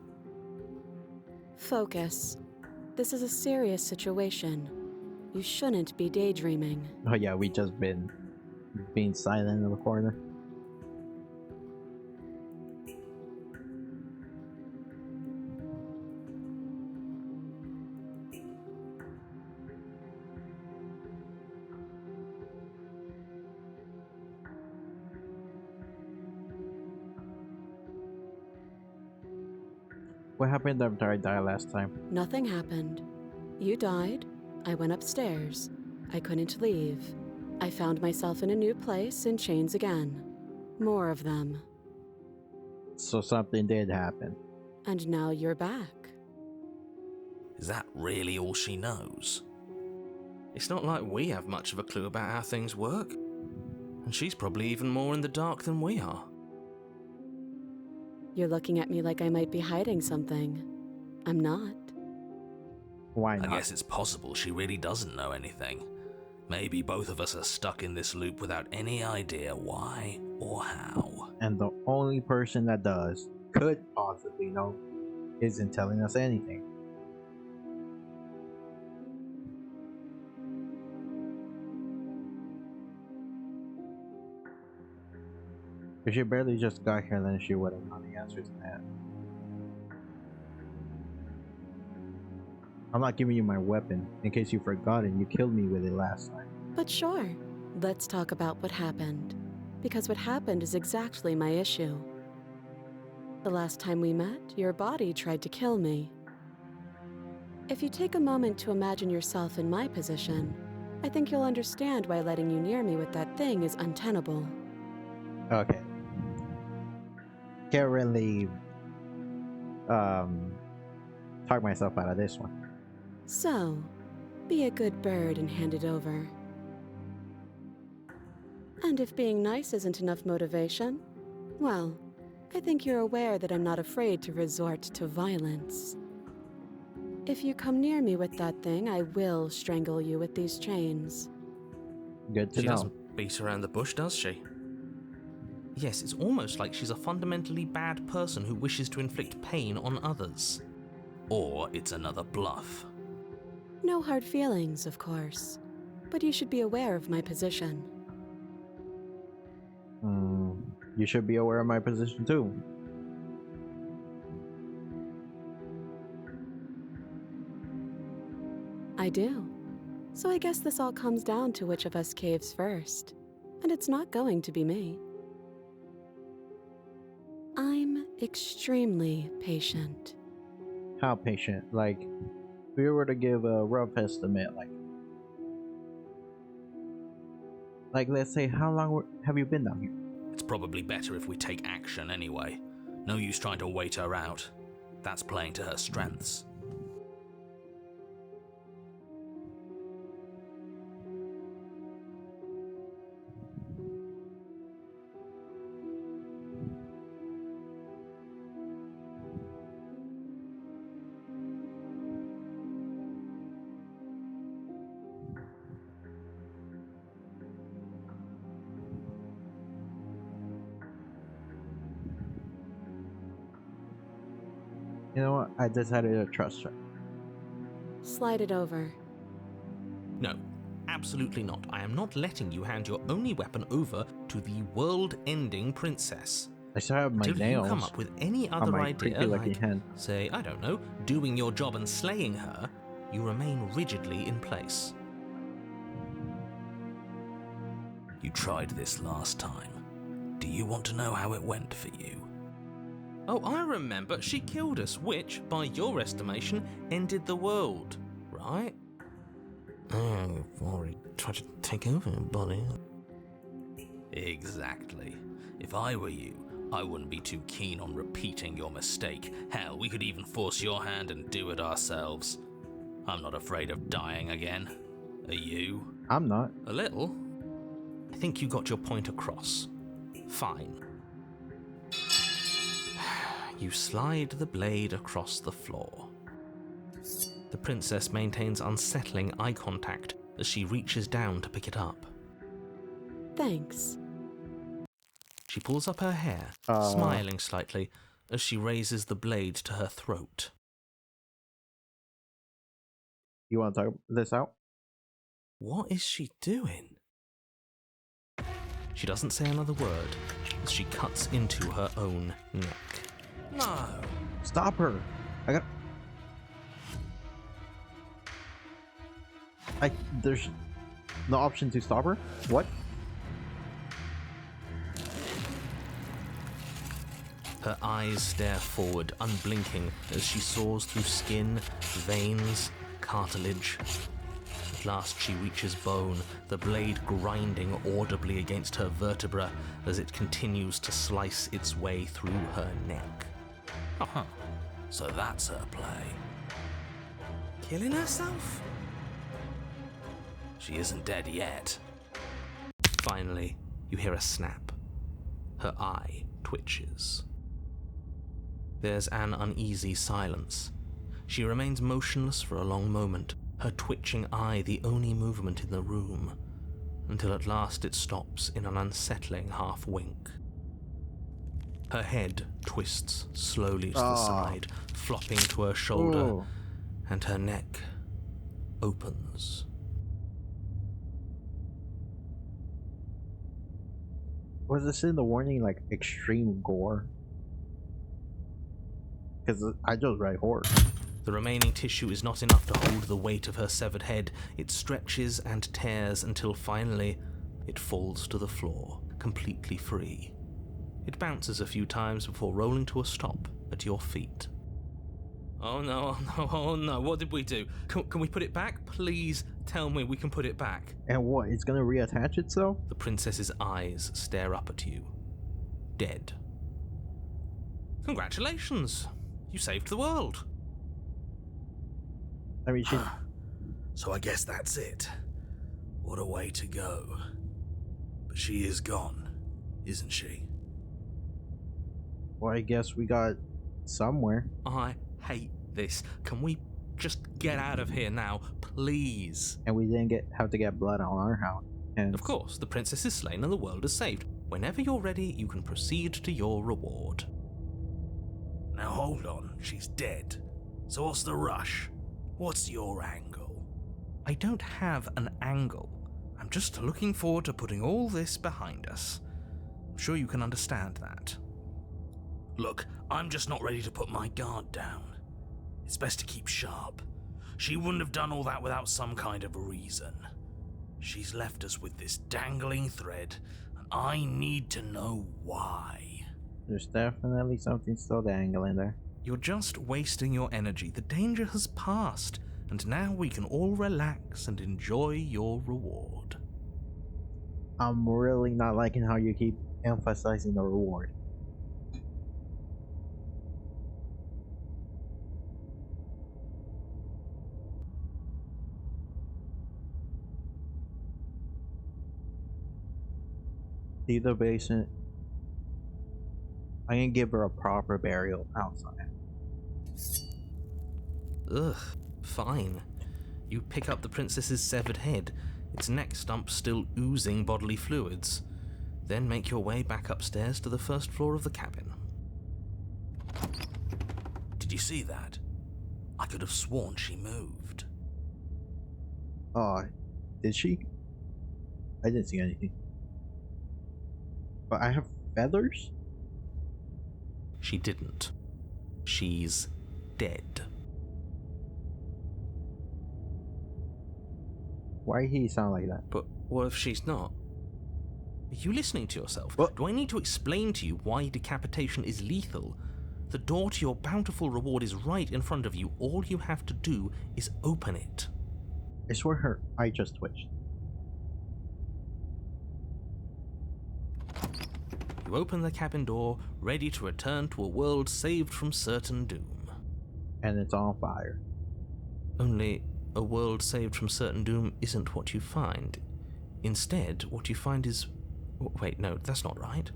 [SPEAKER 2] Focus. This is a serious situation. You shouldn't be daydreaming.
[SPEAKER 1] Oh yeah, we just been being silent in the corner. What happened after I died last time?
[SPEAKER 2] Nothing happened. You died. I went upstairs. I couldn't leave. I found myself in a new place in chains again. More of them.
[SPEAKER 1] So something did happen.
[SPEAKER 2] And now you're back.
[SPEAKER 3] Is that really all she knows? It's not like we have much of a clue about how things work. And she's probably even more in the dark than we are.
[SPEAKER 2] You're looking at me like I might be hiding something. I'm not.
[SPEAKER 1] Why not?
[SPEAKER 3] I guess it's possible she really doesn't know anything. Maybe both of us are stuck in this loop without any idea why or how.
[SPEAKER 1] And the only person that could possibly know, isn't telling us anything. If she barely just got here, then she wouldn't know the answers to that. I'm not giving you my weapon. In case you've forgotten, you killed me with it last time.
[SPEAKER 2] But sure, let's talk about what happened. Because what happened is exactly my issue. The last time we met, your body tried to kill me. If you take a moment to imagine yourself in my position, I think you'll understand why letting you near me with that thing is untenable.
[SPEAKER 1] Okay. Can't really talk myself out of this one.
[SPEAKER 2] So, be a good bird and hand it over. And if being nice isn't enough motivation, well, I think you're aware that I'm not afraid to resort to violence. If you come near me with that thing, I will strangle you with these chains.
[SPEAKER 1] Good to
[SPEAKER 3] She
[SPEAKER 1] know.
[SPEAKER 3] doesn't beat around the bush, does she? Yes, it's almost like she's a fundamentally bad person who wishes to inflict pain on others. Or it's another bluff.
[SPEAKER 2] No hard feelings, of course. But you should be aware of my position.
[SPEAKER 1] You should be aware of my position too.
[SPEAKER 2] I do. So I guess this all comes down to which of us caves first. And it's not going to be me. I'm extremely patient.
[SPEAKER 1] How patient? Like, if we were to give a rough estimate, like let's say, how long have you been down here?
[SPEAKER 3] It's probably better if we take action anyway. No use trying to wait her out. That's playing to her strengths.
[SPEAKER 1] You know what? I decided to trust her.
[SPEAKER 2] Slide it over.
[SPEAKER 3] No, absolutely not. I am not letting you hand your only weapon over to the world-ending princess.
[SPEAKER 1] I still have my
[SPEAKER 3] Until
[SPEAKER 1] nails.
[SPEAKER 3] you come up with any
[SPEAKER 1] on
[SPEAKER 3] other
[SPEAKER 1] my
[SPEAKER 3] idea,
[SPEAKER 1] creepy lucky
[SPEAKER 3] like,
[SPEAKER 1] hand.
[SPEAKER 3] say, I don't know, doing your job and slaying her, you remain rigidly in place. You tried this last time. Do you want to know how it went for you? Oh, I remember. She killed us, which, by your estimation, ended the world, right? Oh, we've already tried to take over, buddy. Exactly. If I were you, I wouldn't be too keen on repeating your mistake. Hell, we could even force your hand and do it ourselves. I'm not afraid of dying again. Are you?
[SPEAKER 1] I'm not.
[SPEAKER 3] A little. I think you got your point across. Fine. You slide the blade across the floor. The princess maintains unsettling eye contact as she reaches down to pick it up.
[SPEAKER 2] Thanks.
[SPEAKER 3] She pulls up her hair, smiling slightly, as she raises the blade to her throat.
[SPEAKER 1] You want to talk this out?
[SPEAKER 3] What is she doing? She doesn't say another word as she cuts into her own neck. No!
[SPEAKER 1] Stop her! There's no option to stop her? What?
[SPEAKER 3] Her eyes stare forward, unblinking, as she saws through skin, veins, cartilage. At last she reaches bone, the blade grinding audibly against her vertebra as it continues to slice its way through her neck. Uh-huh. So that's her play. Killing herself? She isn't dead yet. Finally, you hear a snap. Her eye twitches. There's an uneasy silence. She remains motionless for a long moment, her twitching eye the only movement in the room, until at last it stops in an unsettling half-wink. Her head twists slowly to the side, flopping to her shoulder, and her neck opens.
[SPEAKER 1] Was this in the warning like extreme gore? Because I just write horror.
[SPEAKER 3] The remaining tissue is not enough to hold the weight of her severed head. It stretches and tears until finally it falls to the floor, completely free. It bounces a few times before rolling to a stop at your feet. Oh no, oh no, oh no, what did we do? Can we put it back? Please tell me we can put it back.
[SPEAKER 1] And what, it's gonna reattach itself?
[SPEAKER 3] The princess's eyes stare up at you. Dead. Congratulations! You saved the world.
[SPEAKER 1] I mean, she...
[SPEAKER 4] So I guess that's it. What a way to go. But she is gone, isn't she?
[SPEAKER 1] Well, I guess we got somewhere.
[SPEAKER 3] I hate this. Can we just get out of here now, please?
[SPEAKER 1] And we didn't have to get blood on our house. And
[SPEAKER 3] Of course, the princess is slain and the world is saved. Whenever you're ready, you can proceed to your reward.
[SPEAKER 4] Now hold on, she's dead. So what's the rush? What's your angle?
[SPEAKER 3] I don't have an angle. I'm just looking forward to putting all this behind us. I'm sure you can understand that.
[SPEAKER 4] Look, I'm just not ready to put my guard down. It's best to keep sharp. She wouldn't have done all that without some kind of a reason. She's left us with this dangling thread, and I need to know why.
[SPEAKER 1] There's definitely something still dangling there.
[SPEAKER 3] You're just wasting your energy. The danger has passed, and now we can all relax and enjoy your reward.
[SPEAKER 1] I'm really not liking how you keep emphasizing the reward. See the basement. I'm gonna give her a proper burial outside.
[SPEAKER 3] Ugh, fine. You pick up the princess's severed head, its neck stump still oozing bodily fluids. Then make your way back upstairs to the first floor of the cabin.
[SPEAKER 4] Did you see that? I could have sworn she moved.
[SPEAKER 1] Oh, did she? I didn't see anything. But I have feathers?
[SPEAKER 3] She didn't. She's dead.
[SPEAKER 1] Why he sound like that?
[SPEAKER 3] But what if she's not? Are you listening to yourself?
[SPEAKER 1] What?
[SPEAKER 3] Do I need to explain to you why decapitation is lethal? The door to your bountiful reward is right in front of you. All you have to do is open it.
[SPEAKER 1] I swear her eye just twitched.
[SPEAKER 3] You open the cabin door, ready to return to a world saved from certain doom.
[SPEAKER 1] And it's on fire.
[SPEAKER 3] Only a world saved from certain doom isn't what you find. Instead, what you find is... Wait, no, that's not right.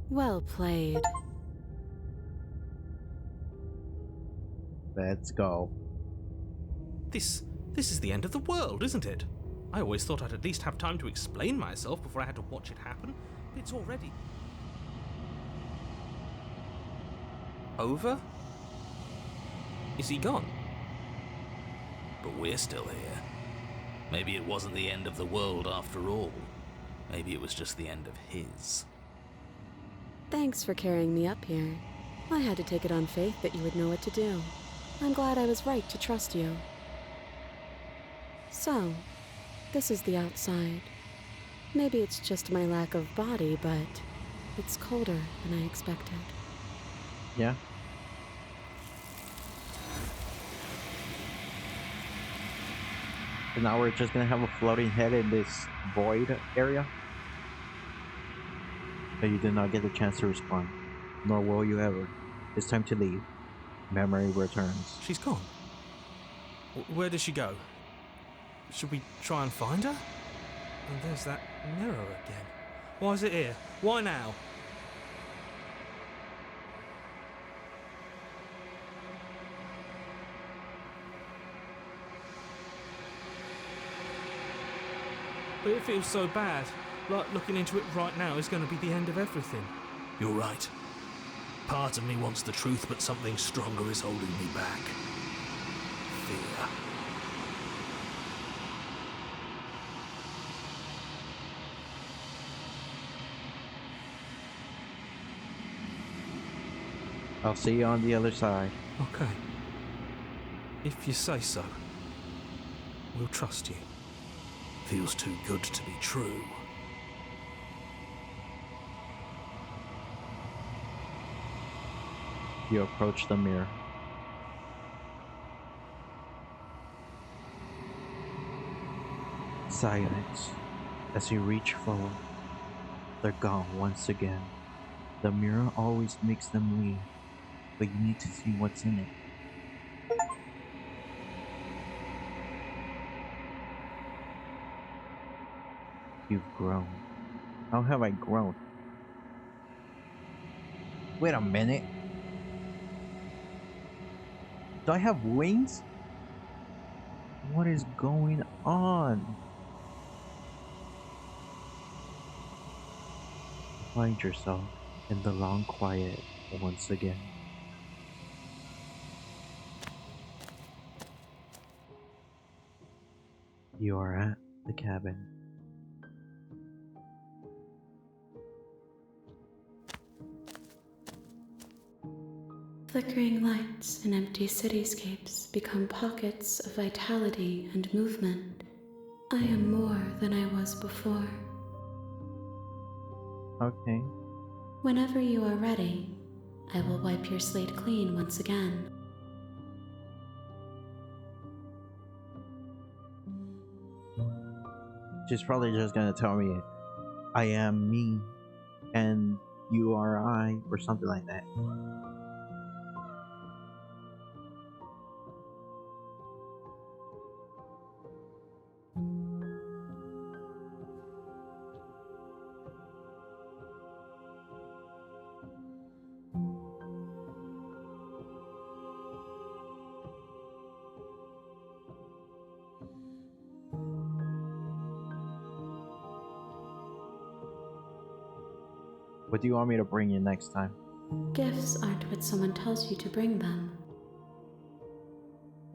[SPEAKER 2] Well played.
[SPEAKER 1] Let's go.
[SPEAKER 3] This is the end of the world, isn't it? I always thought I'd at least have time to explain myself before I had to watch it happen. It's already... over? Is he gone?
[SPEAKER 4] But we're still here. Maybe it wasn't the end of the world after all. Maybe it was just the end of his.
[SPEAKER 2] Thanks for carrying me up here. I had to take it on faith that you would know what to do. I'm glad I was right to trust you. So, this is the outside. Maybe it's just my lack of body, but it's colder than I expected.
[SPEAKER 1] Yeah. And now we're just gonna have a floating head in this void area. But you did not get a chance to respond. Nor will you ever. It's time to leave. Memory returns.
[SPEAKER 3] She's gone. Where did she go? Should we try and find her? And there's that mirror again. Why is it here? Why now? But it feels so bad. Like looking into it right now is going to be the end of everything.
[SPEAKER 4] You're right. Part of me wants the truth, but something stronger is holding me back. Fear.
[SPEAKER 1] I'll see you on the other side.
[SPEAKER 3] Okay. If you say so. We'll trust you.
[SPEAKER 4] Feels too good to be true.
[SPEAKER 1] You approach the mirror. Silence. As you reach forward, they're gone once again. The mirror always makes them leave, but you need to see what's in it. You've grown. How have I grown? Wait a minute. Do I have wings? What is going on? Find yourself in the long quiet once again. You are at the cabin.
[SPEAKER 5] Flickering lights and empty cityscapes become pockets of vitality and movement. I am more than I was before.
[SPEAKER 1] Okay.
[SPEAKER 5] Whenever you are ready, I will wipe your slate clean once again.
[SPEAKER 1] She's probably just gonna tell me I am me and you are I or something like that. What do you want me to bring you next time?
[SPEAKER 5] Gifts aren't what someone tells you to bring them.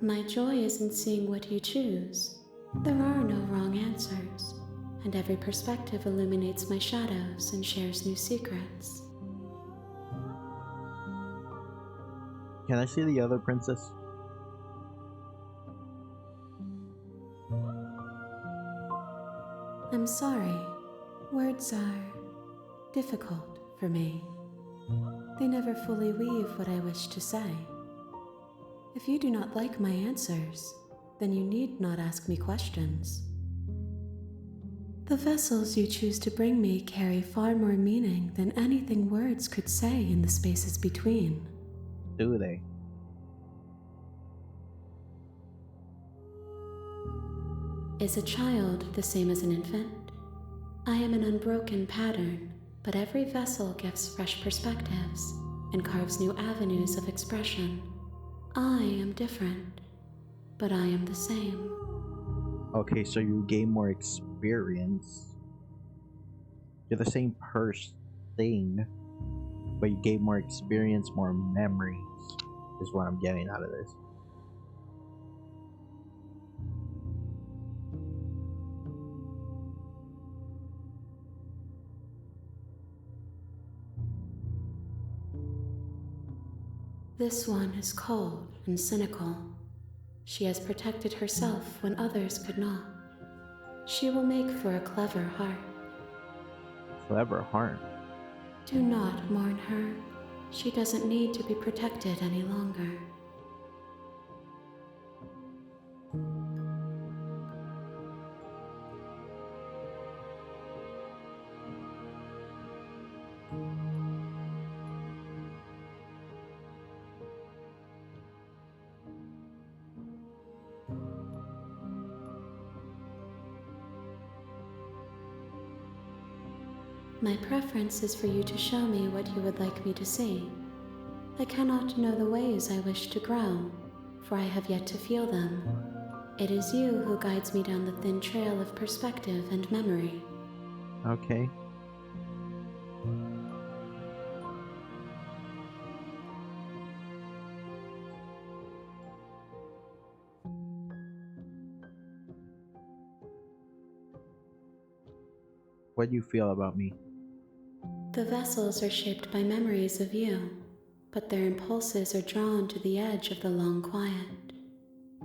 [SPEAKER 5] My joy is in seeing what you choose. There are no wrong answers, and every perspective illuminates my shadows and shares new secrets.
[SPEAKER 1] Can I see the other princess?
[SPEAKER 5] I'm sorry. Words are difficult for me. They never fully weave what I wish to say. If you do not like my answers, then you need not ask me questions. The vessels you choose to bring me carry far more meaning than anything words could say in the spaces between.
[SPEAKER 1] Do they?
[SPEAKER 5] Is a child the same as an infant? I am an unbroken pattern, but every vessel gives fresh perspectives and carves new avenues of expression. I am different, but I am the same.
[SPEAKER 1] Okay, so you gain more experience. You're the same thing, but you gain more experience, more memories, is what I'm getting out of this.
[SPEAKER 5] This one is cold and cynical. She has protected herself when others could not. She will make for a clever heart.
[SPEAKER 1] Clever heart.
[SPEAKER 5] Do not mourn her. She doesn't need to be protected any longer. My preference is for you to show me what you would like me to see. I cannot know the ways I wish to grow, for I have yet to feel them. It is you who guides me down the thin trail of perspective and memory.
[SPEAKER 1] Okay. What do you feel about me?
[SPEAKER 5] The vessels are shaped by memories of you, but their impulses are drawn to the edge of the long quiet.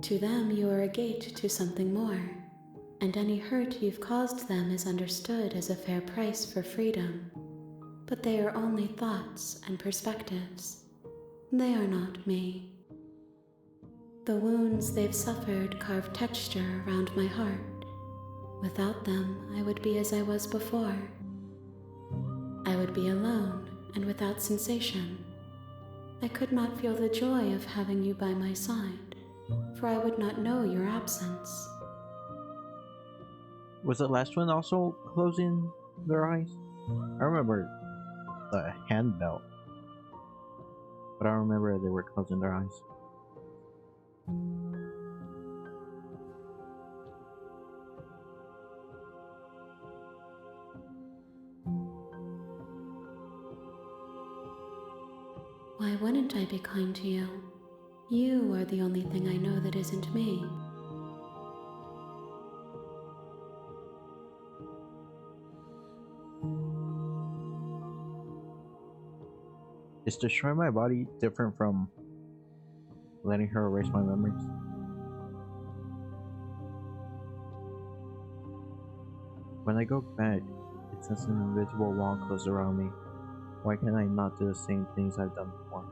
[SPEAKER 5] To them, you are a gate to something more, and any hurt you've caused them is understood as a fair price for freedom. But they are only thoughts and perspectives. They are not me. The wounds they've suffered carve texture around my heart. Without them, I would be as I was before. I would be alone and without sensation. I could not feel the joy of having you by my side, for I would not know your absence.
[SPEAKER 1] Was the last one also closing their eyes? I remember the hand belt, but I don't remember they were closing their eyes.
[SPEAKER 5] Why wouldn't I be kind to you? You are the only thing I know that isn't me.
[SPEAKER 1] Is destroying my body different from letting her erase my memories? When I go back, it says an invisible wall closes around me. Why can I not do the same things I've done before?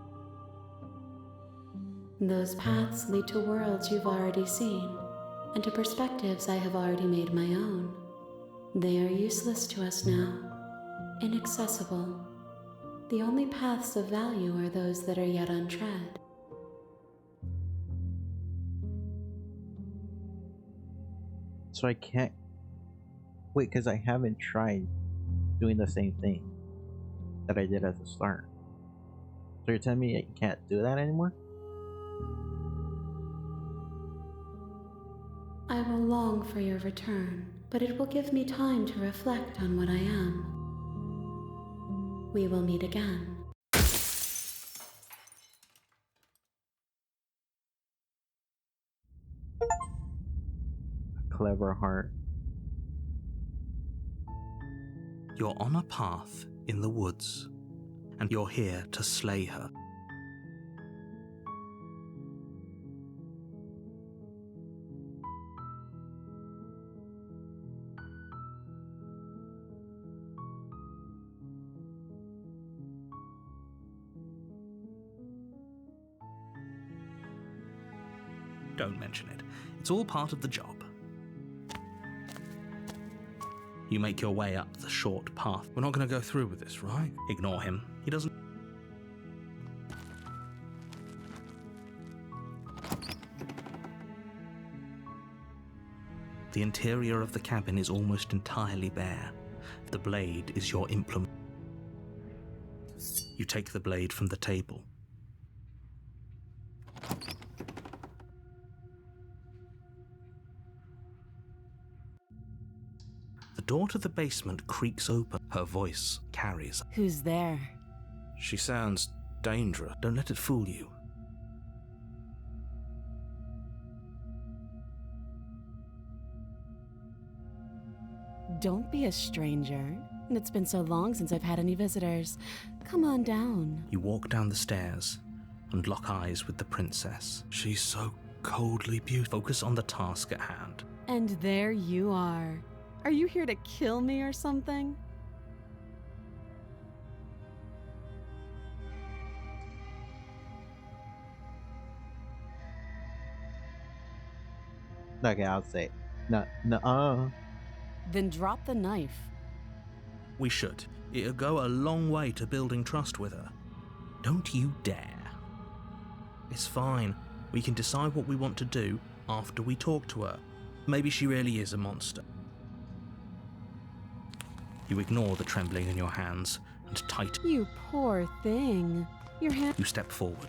[SPEAKER 5] Those paths lead to worlds you've already seen, and to perspectives I have already made my own. They are useless to us now, inaccessible. The only paths of value are those that are yet untread.
[SPEAKER 1] So I can't wait because I haven't tried doing the same thing that I did at the start. So you're telling me I can't do that anymore?
[SPEAKER 5] I will long for your return, but it will give me time to reflect on what I am. We will meet again.
[SPEAKER 1] Clever heart.
[SPEAKER 3] You're on a path in the woods, and you're here to slay her. Don't mention it. It's all part of the job. You make your way up the short path. We're not going to go through with this, right? Ignore him. He doesn't... The interior of the cabin is almost entirely bare. The blade is your implement. You take the blade from the table. The door to the basement creaks open. Her voice carries.
[SPEAKER 2] Who's there?
[SPEAKER 3] She sounds dangerous. Don't let it fool you.
[SPEAKER 2] Don't be a stranger. It's been so long since I've had any visitors. Come on down.
[SPEAKER 3] You walk down the stairs and lock eyes with the princess. She's so coldly beautiful. Focus on the task at hand.
[SPEAKER 2] And there you are. Are you here to kill me or something?
[SPEAKER 1] Okay, I'll say it. No.
[SPEAKER 2] Then drop the knife.
[SPEAKER 3] We should. It'll go a long way to building trust with her. Don't you dare. It's fine. We can decide what we want to do after we talk to her. Maybe she really is a monster. You ignore the trembling in your hands and tighten.
[SPEAKER 2] You poor thing. Your hand.
[SPEAKER 3] You step forward,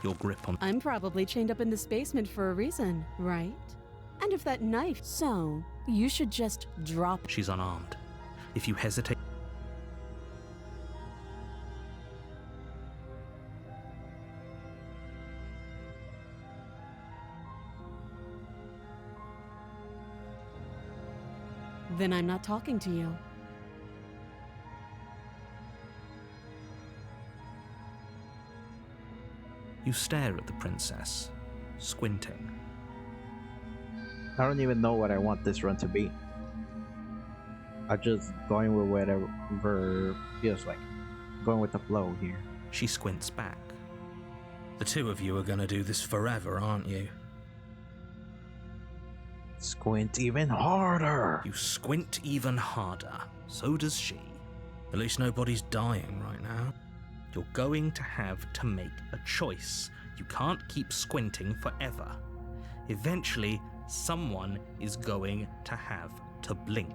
[SPEAKER 3] your grip on.
[SPEAKER 2] I'm probably chained up in this basement for a reason, right? And if that knife. So, you should just drop.
[SPEAKER 3] She's unarmed. If you hesitate.
[SPEAKER 2] Then I'm not talking to you.
[SPEAKER 3] You stare at the princess, squinting.
[SPEAKER 1] I don't even know what I want this run to be. I'm just going with whatever feels like. Going with the flow here.
[SPEAKER 3] She squints back. The two of you are gonna do this forever, aren't you?
[SPEAKER 1] Squint even harder.
[SPEAKER 3] You squint even harder. So does she. At least nobody's dying right now. You're going to have to make a choice. You can't keep squinting forever. Eventually, someone is going to have to blink.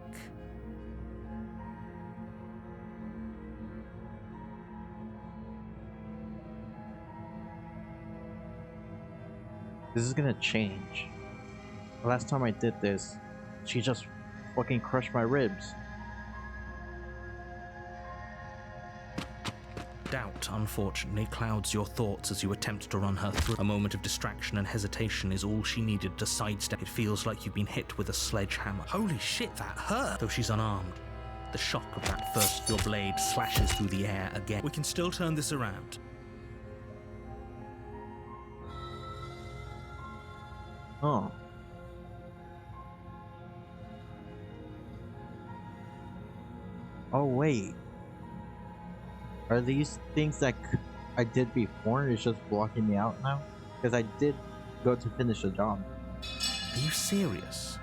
[SPEAKER 1] This is gonna change. The last time I did this, she just fucking crushed my ribs.
[SPEAKER 3] Doubt, unfortunately, clouds your thoughts as you attempt to run her through. A moment of distraction and hesitation is all she needed to sidestep. It feels like you've been hit with a sledgehammer. Holy shit, that hurt! Though she's unarmed. The shock of that first, your blade slashes through the air again. We can still turn this around.
[SPEAKER 1] Oh. Oh wait. Are these things that I did before and it's just blocking me out now? Because I did go to finish the job.
[SPEAKER 3] Are you serious?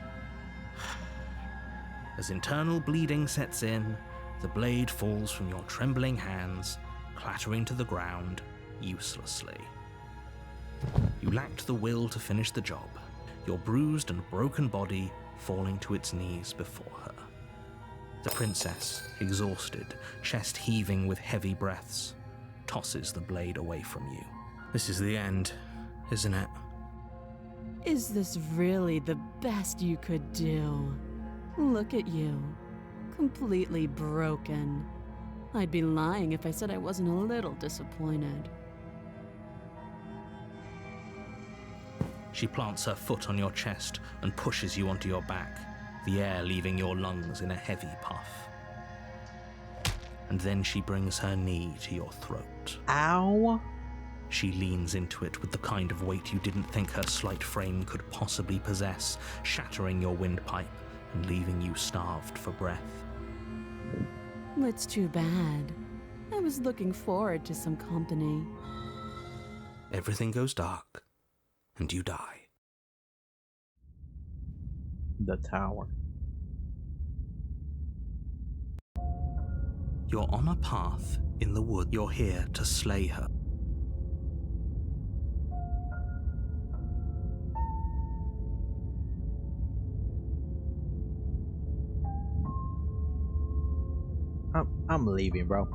[SPEAKER 3] As internal bleeding sets in, the blade falls from your trembling hands, clattering to the ground uselessly. You lacked the will to finish the job, your bruised and broken body falling to its knees before her. The princess, exhausted, chest heaving with heavy breaths, tosses the blade away from you. This is the end, isn't it?
[SPEAKER 2] Is this really the best you could do? Look at you. Completely broken. I'd be lying if I said I wasn't a little disappointed.
[SPEAKER 3] She plants her foot on your chest and pushes you onto your back, the air leaving your lungs in a heavy puff. And then she brings her knee to your throat.
[SPEAKER 1] Ow!
[SPEAKER 3] She leans into it with the kind of weight you didn't think her slight frame could possibly possess, shattering your windpipe and leaving you starved for breath.
[SPEAKER 2] It's too bad. I was looking forward to some company.
[SPEAKER 3] Everything goes dark, and you die.
[SPEAKER 1] The tower.
[SPEAKER 3] You're on a path in the wood. You're here to slay her.
[SPEAKER 1] I'm leaving, bro.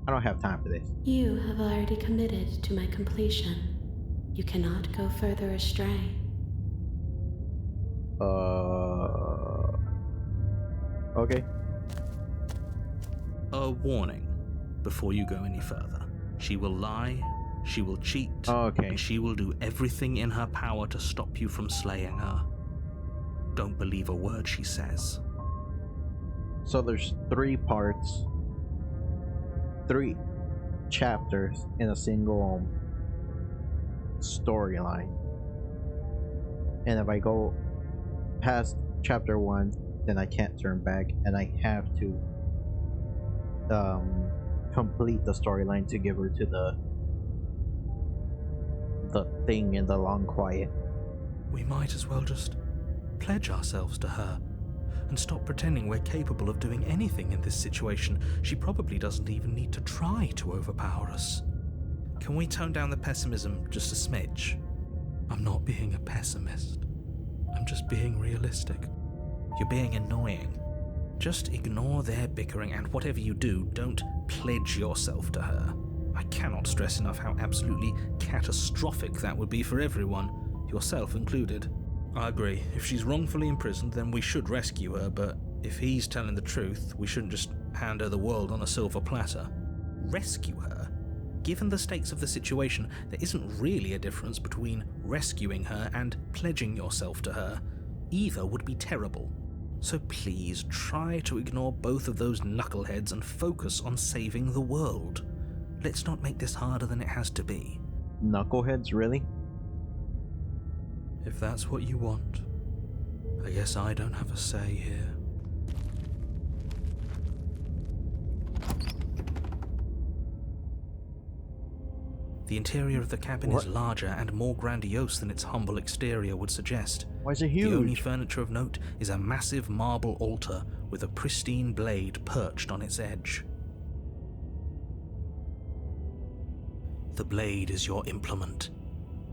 [SPEAKER 1] I don't have time for this.
[SPEAKER 5] You have already committed to my completion. You cannot go further astray.
[SPEAKER 1] Okay.
[SPEAKER 3] A warning before you go any further. She will lie, she will cheat,
[SPEAKER 1] Okay.
[SPEAKER 3] and she will do everything in her power to stop you from slaying her. Don't believe a word she says.
[SPEAKER 1] So there's 3 parts, 3 chapters in a single storyline. And if I go past chapter 1, then I can't turn back, and I have to complete the storyline to give her to the thing in the long quiet.
[SPEAKER 3] We might as well just pledge ourselves to her and stop pretending we're capable of doing anything in this situation. She probably doesn't even need to try to overpower us. Can we tone down the pessimism just a smidge? I'm not being a pessimist. I'm just being realistic. You're being annoying. Just ignore their bickering, and whatever you do, don't pledge yourself to her. I cannot stress enough how absolutely catastrophic that would be for everyone, yourself included. I agree. If she's wrongfully imprisoned, then we should rescue her, but if he's telling the truth, we shouldn't just hand her the world on a silver platter. Rescue her? Given the stakes of the situation, there isn't really a difference between rescuing her and pledging yourself to her. Either would be terrible. So please try to ignore both of those knuckleheads and focus on saving the world. Let's not make this harder than it has to be.
[SPEAKER 1] Knuckleheads, really?
[SPEAKER 3] If that's what you want, I guess I don't have a say here. The interior of the cabin
[SPEAKER 1] What?
[SPEAKER 3] is larger and more grandiose than its humble exterior would suggest.
[SPEAKER 1] Why is it
[SPEAKER 3] The only
[SPEAKER 1] huge?
[SPEAKER 3] furniture of note is a massive marble altar with a pristine blade perched on its edge. The blade is your implement.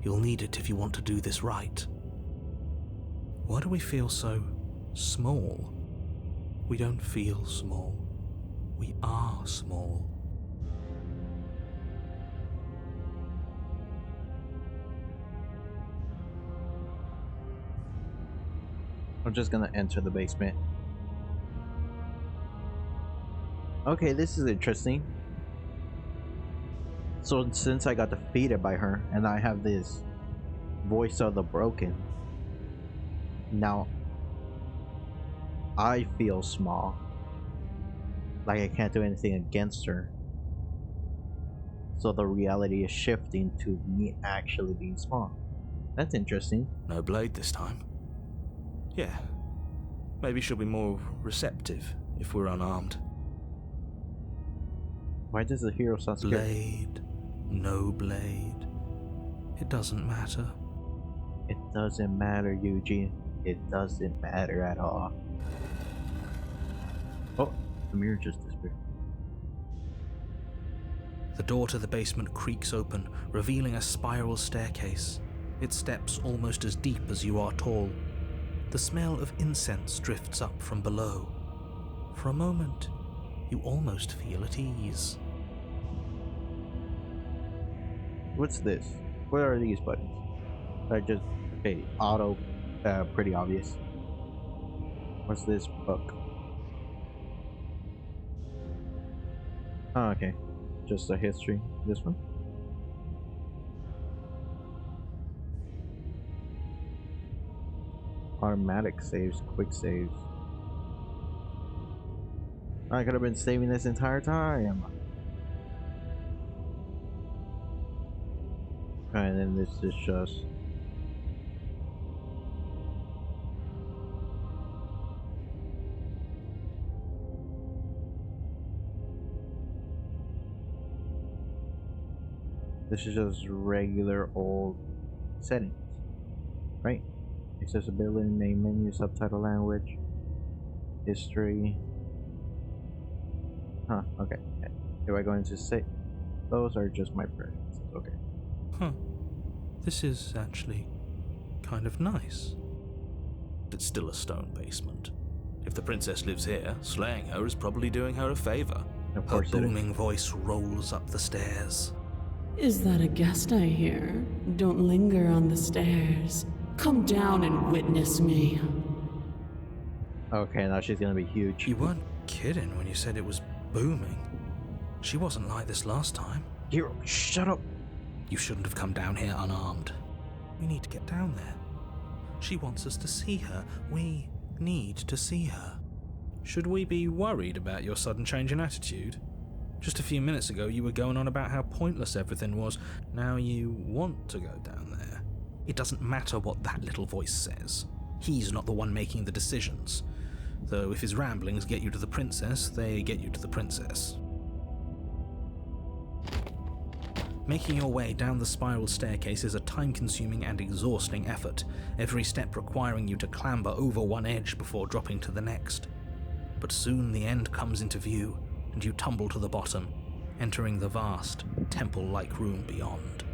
[SPEAKER 3] You'll need it if you want to do this right. Why do we feel so small? We don't feel small. We are small.
[SPEAKER 1] I'm just gonna enter the basement. Okay, this is interesting. So since I got defeated by her and I have this voice of the broken, now I feel small. Like I can't do anything against her. So the reality is shifting to me actually being small. That's interesting.
[SPEAKER 3] No blade this time. Yeah, maybe she'll be more receptive if we're unarmed.
[SPEAKER 1] Why does the hero sound scared?
[SPEAKER 3] Blade, no blade. It doesn't matter.
[SPEAKER 1] It doesn't matter, Eugene. It doesn't matter at all. Oh, the mirror just disappeared.
[SPEAKER 3] The door to the basement creaks open, revealing a spiral staircase. Its steps almost as deep as you are tall. The smell of incense drifts up from below. For a moment, you almost feel at ease.
[SPEAKER 1] What's this? What are these buttons? I just... okay, auto, pretty obvious. What's this book? Oh, okay. Just a history. This one? Automatic saves, quick saves. I could have been saving this entire time. And then this is just... this is just regular old settings, right? Accessibility, main menu, subtitle language, history. Huh, okay. If I go into say, those are just my preferences, okay.
[SPEAKER 3] Huh. This is actually kind of nice. It's still a stone basement. If the princess lives here, slaying her is probably doing her a favor.
[SPEAKER 1] Of
[SPEAKER 3] Her
[SPEAKER 1] course it is.
[SPEAKER 3] booming voice rolls up the stairs.
[SPEAKER 2] Is that a guest I hear? Don't linger on the stairs. Come down and witness me.
[SPEAKER 1] Okay, now she's gonna be huge.
[SPEAKER 3] You weren't kidding when you said it was booming. She wasn't like this last time.
[SPEAKER 1] Hero, shut up!
[SPEAKER 3] You shouldn't have come down here unarmed. We need to get down there. She wants us to see her. We need to see her. Should we be worried about your sudden change in attitude? Just a few minutes ago you were going on about how pointless everything was. Now you want to go down there. It doesn't matter what that little voice says. He's not the one making the decisions. Though if his ramblings get you to the princess, they get you to the princess. Making your way down the spiral staircase is a time-consuming and exhausting effort, every step requiring you to clamber over one edge before dropping to the next. But soon the end comes into view, and you tumble to the bottom, entering the vast, temple-like room beyond.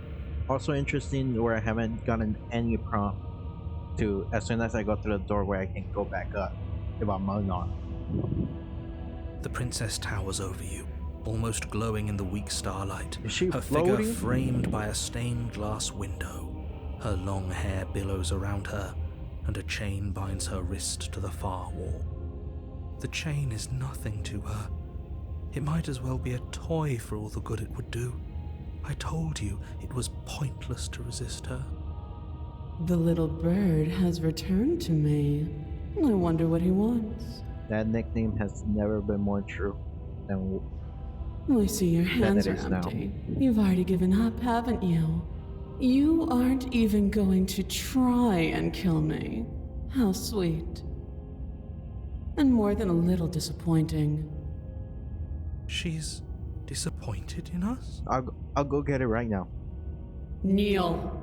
[SPEAKER 1] Also interesting where I haven't gotten any prompt to, as soon as I go through the doorway, I can go back up if I'm on.
[SPEAKER 3] The princess towers over you, almost glowing in the weak starlight,
[SPEAKER 1] Is she
[SPEAKER 3] her
[SPEAKER 1] floating?
[SPEAKER 3] figure framed by a stained glass window. Her long hair billows around her, and a chain binds her wrist to the far wall. The chain is nothing to her. It might as well be a toy for all the good it would do. I told you it was pointless to resist her.
[SPEAKER 2] The little bird has returned to me. I wonder what he wants.
[SPEAKER 1] That nickname has never been more true than
[SPEAKER 2] I see your hands
[SPEAKER 1] it
[SPEAKER 2] are
[SPEAKER 1] is now.
[SPEAKER 2] empty. You've already given up, haven't you? You aren't even going to try and kill me. How sweet. And more than a little disappointing.
[SPEAKER 3] She's disappointed in us?
[SPEAKER 1] I'll go get it right now.
[SPEAKER 2] Kneel.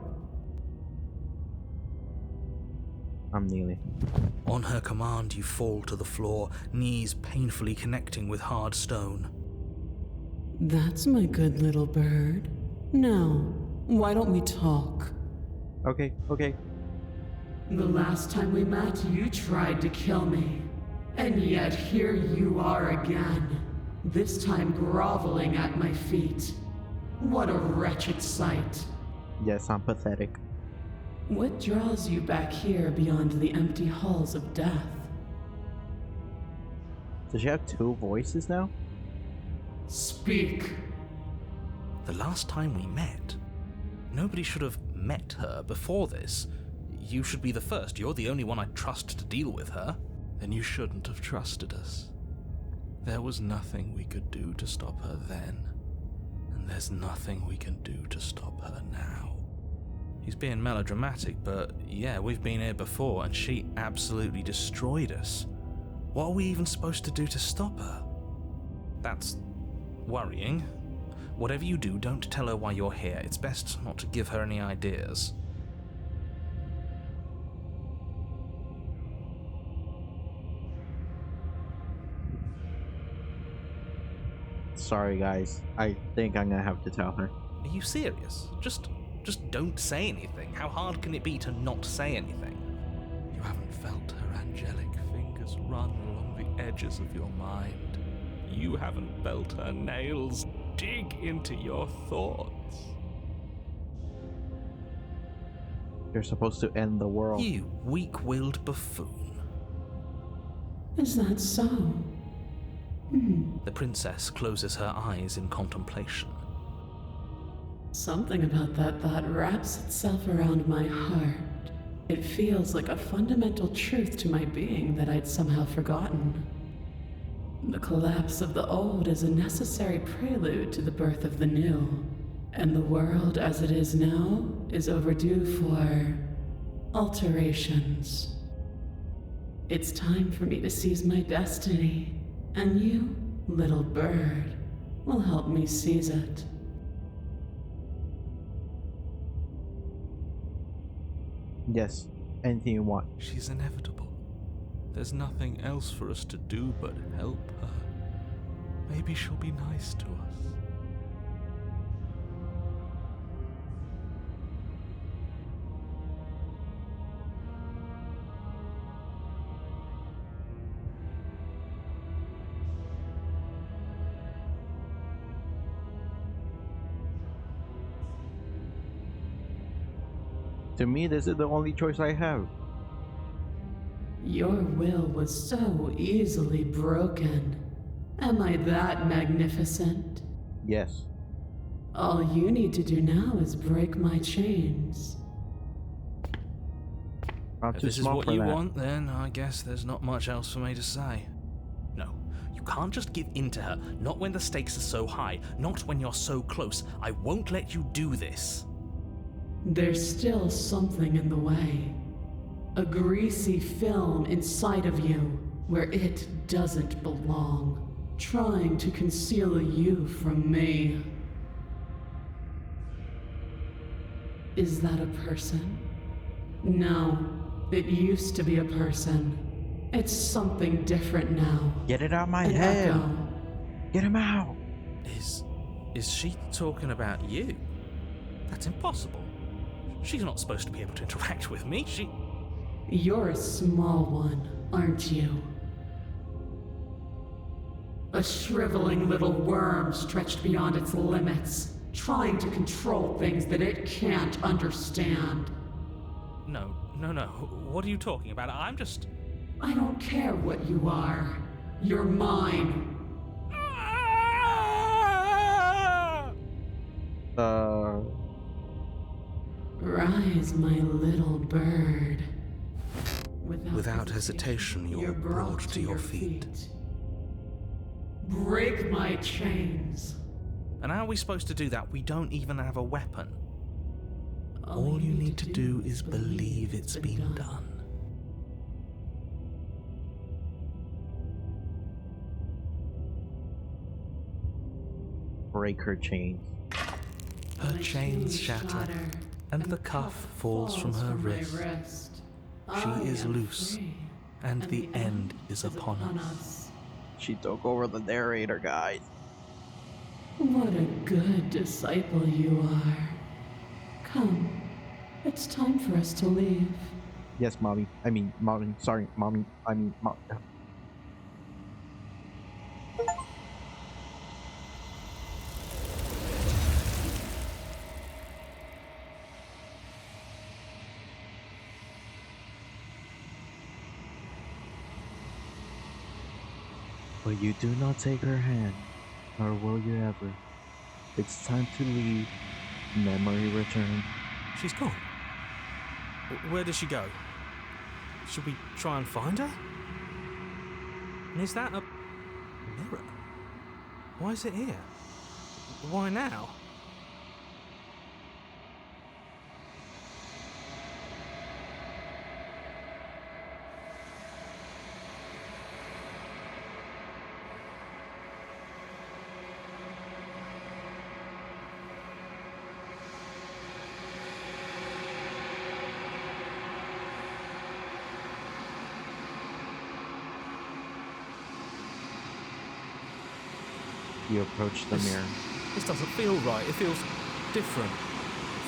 [SPEAKER 1] I'm kneeling.
[SPEAKER 3] On her command, you fall to the floor, knees painfully connecting with hard stone.
[SPEAKER 2] That's my good little bird. Now, why don't we talk?
[SPEAKER 1] Okay, okay.
[SPEAKER 2] The last time we met, you tried to kill me. And yet here you are again. This time groveling at my feet. What a wretched sight.
[SPEAKER 1] Yes, I'm pathetic.
[SPEAKER 2] What draws you back here beyond the empty halls of death?
[SPEAKER 1] Does she have two voices now?
[SPEAKER 2] Speak.
[SPEAKER 3] The last time we met, nobody should have met her before this. You should be the first. You're the only one I'd trust to deal with her.
[SPEAKER 4] Then you shouldn't have trusted us. There was nothing we could do to stop her then, and there's nothing we can do to stop her now.
[SPEAKER 3] He's being melodramatic, but yeah, we've been here before and she absolutely destroyed us. What are we even supposed to do to stop her? That's worrying. Whatever you do, don't tell her why you're here. It's best not to give her any ideas.
[SPEAKER 1] Sorry guys, I think I'm gonna have to tell her.
[SPEAKER 3] Are you serious? Just don't say anything. How hard can it be to not say anything?
[SPEAKER 4] You haven't felt her angelic fingers run along the edges of your mind. You haven't felt her nails dig into your thoughts.
[SPEAKER 1] You're supposed to end the world.
[SPEAKER 3] You weak-willed buffoon.
[SPEAKER 2] Is that so?
[SPEAKER 3] The princess closes her eyes in contemplation.
[SPEAKER 2] Something about that thought wraps itself around my heart. It feels like a fundamental truth to my being that I'd somehow forgotten. The collapse of the old is a necessary prelude to the birth of the new, and the world as it is now is overdue for alterations. It's time for me to seize my destiny, and you, little bird, will help me seize it.
[SPEAKER 1] Yes, anything you want.
[SPEAKER 4] She's inevitable. There's nothing else for us to do but help her. Maybe she'll be nice to us.
[SPEAKER 1] To me, this is the only choice I have.
[SPEAKER 2] Your will was so easily broken. Am I that magnificent?
[SPEAKER 1] Yes.
[SPEAKER 2] All you need to do now is break my chains.
[SPEAKER 1] I'm
[SPEAKER 3] If
[SPEAKER 1] too
[SPEAKER 3] this is
[SPEAKER 1] small
[SPEAKER 3] what
[SPEAKER 1] for
[SPEAKER 3] you
[SPEAKER 1] that.
[SPEAKER 3] want, then I guess there's not much else for me to say. No, you can't just give in to her. Not when the stakes are so high. Not when you're so close. I won't let you do this.
[SPEAKER 2] There's still something in the way. A greasy film inside of you where it doesn't belong. Trying to conceal you from me. Is that a person? No, it used to be a person. It's something different now.
[SPEAKER 1] Get it out of my
[SPEAKER 2] An
[SPEAKER 1] head.
[SPEAKER 2] echo.
[SPEAKER 1] Get him out.
[SPEAKER 3] Is she talking about you? That's impossible. She's not supposed to be able to interact with me.
[SPEAKER 2] You're a small one, aren't you? A shriveling little worm stretched beyond its limits, trying to control things that it can't understand.
[SPEAKER 3] No. What are you talking about?
[SPEAKER 2] I don't care what you are. You're mine. Rise, my little bird.
[SPEAKER 3] Without hesitation, you're brought to your feet.
[SPEAKER 2] Break my chains.
[SPEAKER 3] And how are we supposed to do that? We don't even have a weapon. All you need to do is believe it's been done.
[SPEAKER 1] Break her chains.
[SPEAKER 3] Her chains shatter, and the cuff falls from her wrist. She is loose, and the end is upon us.
[SPEAKER 1] She took over the narrator, guys.
[SPEAKER 5] What a good disciple you are. Come, it's time for us to leave.
[SPEAKER 1] Yes, mommy. I mean, mommy. Sorry, mommy. I mean, mom. But you do not take her hand, nor will you ever. It's time to leave. Memory return.
[SPEAKER 3] She's gone. Where did she go? Should we try and find her? And is that a mirror? Why is it here? Why now?
[SPEAKER 1] You approach the mirror.
[SPEAKER 3] This doesn't feel right. It feels different.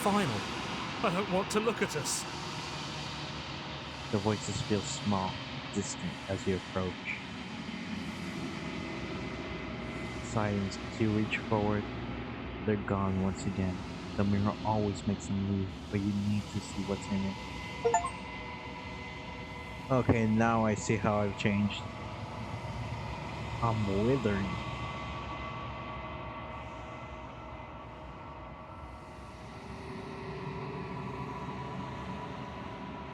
[SPEAKER 3] Final. I don't want to look at us.
[SPEAKER 1] The voices feel small, distant as you approach. Silence as you reach forward. They're gone once again. The mirror always makes them leave, but you need to see what's in it. Okay, now I see how I've changed. I'm withering.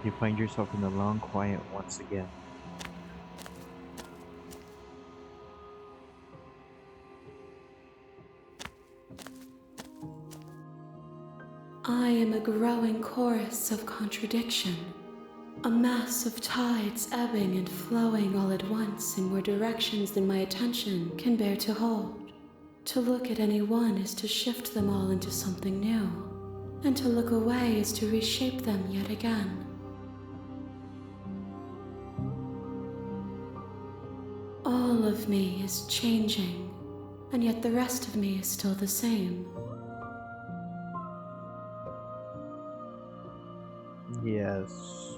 [SPEAKER 1] You find yourself in the long quiet once again.
[SPEAKER 5] I am a growing chorus of contradiction, a mass of tides ebbing and flowing all at once in more directions than my attention can bear to hold. To look at any one is to shift them all into something new, and to look away is to reshape them yet again. All of me is changing, and yet the rest of me is still the same.
[SPEAKER 1] Yes,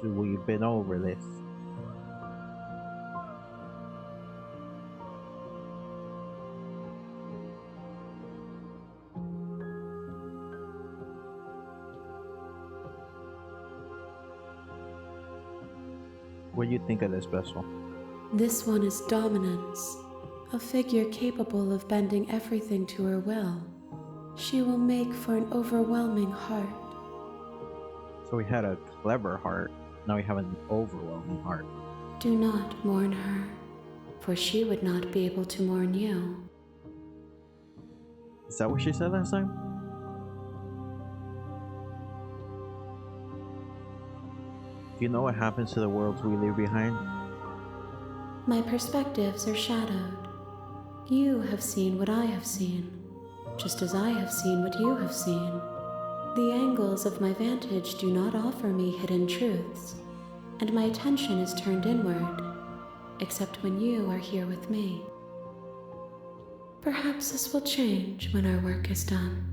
[SPEAKER 1] we've been over this. What do you think of this vessel?
[SPEAKER 5] This one is dominance, a figure capable of bending everything to her will. She will make for an overwhelming heart.
[SPEAKER 1] So we had a clever heart, now we have an overwhelming heart.
[SPEAKER 5] Do not mourn her, for she would not be able to mourn you.
[SPEAKER 1] Is that what she said last time? Do you know what happens to the worlds we leave behind?
[SPEAKER 5] My perspectives are shadowed. You have seen what I have seen, just as I have seen what you have seen. The angles of my vantage do not offer me hidden truths, and my attention is turned inward, except when you are here with me. Perhaps this will change when our work is done.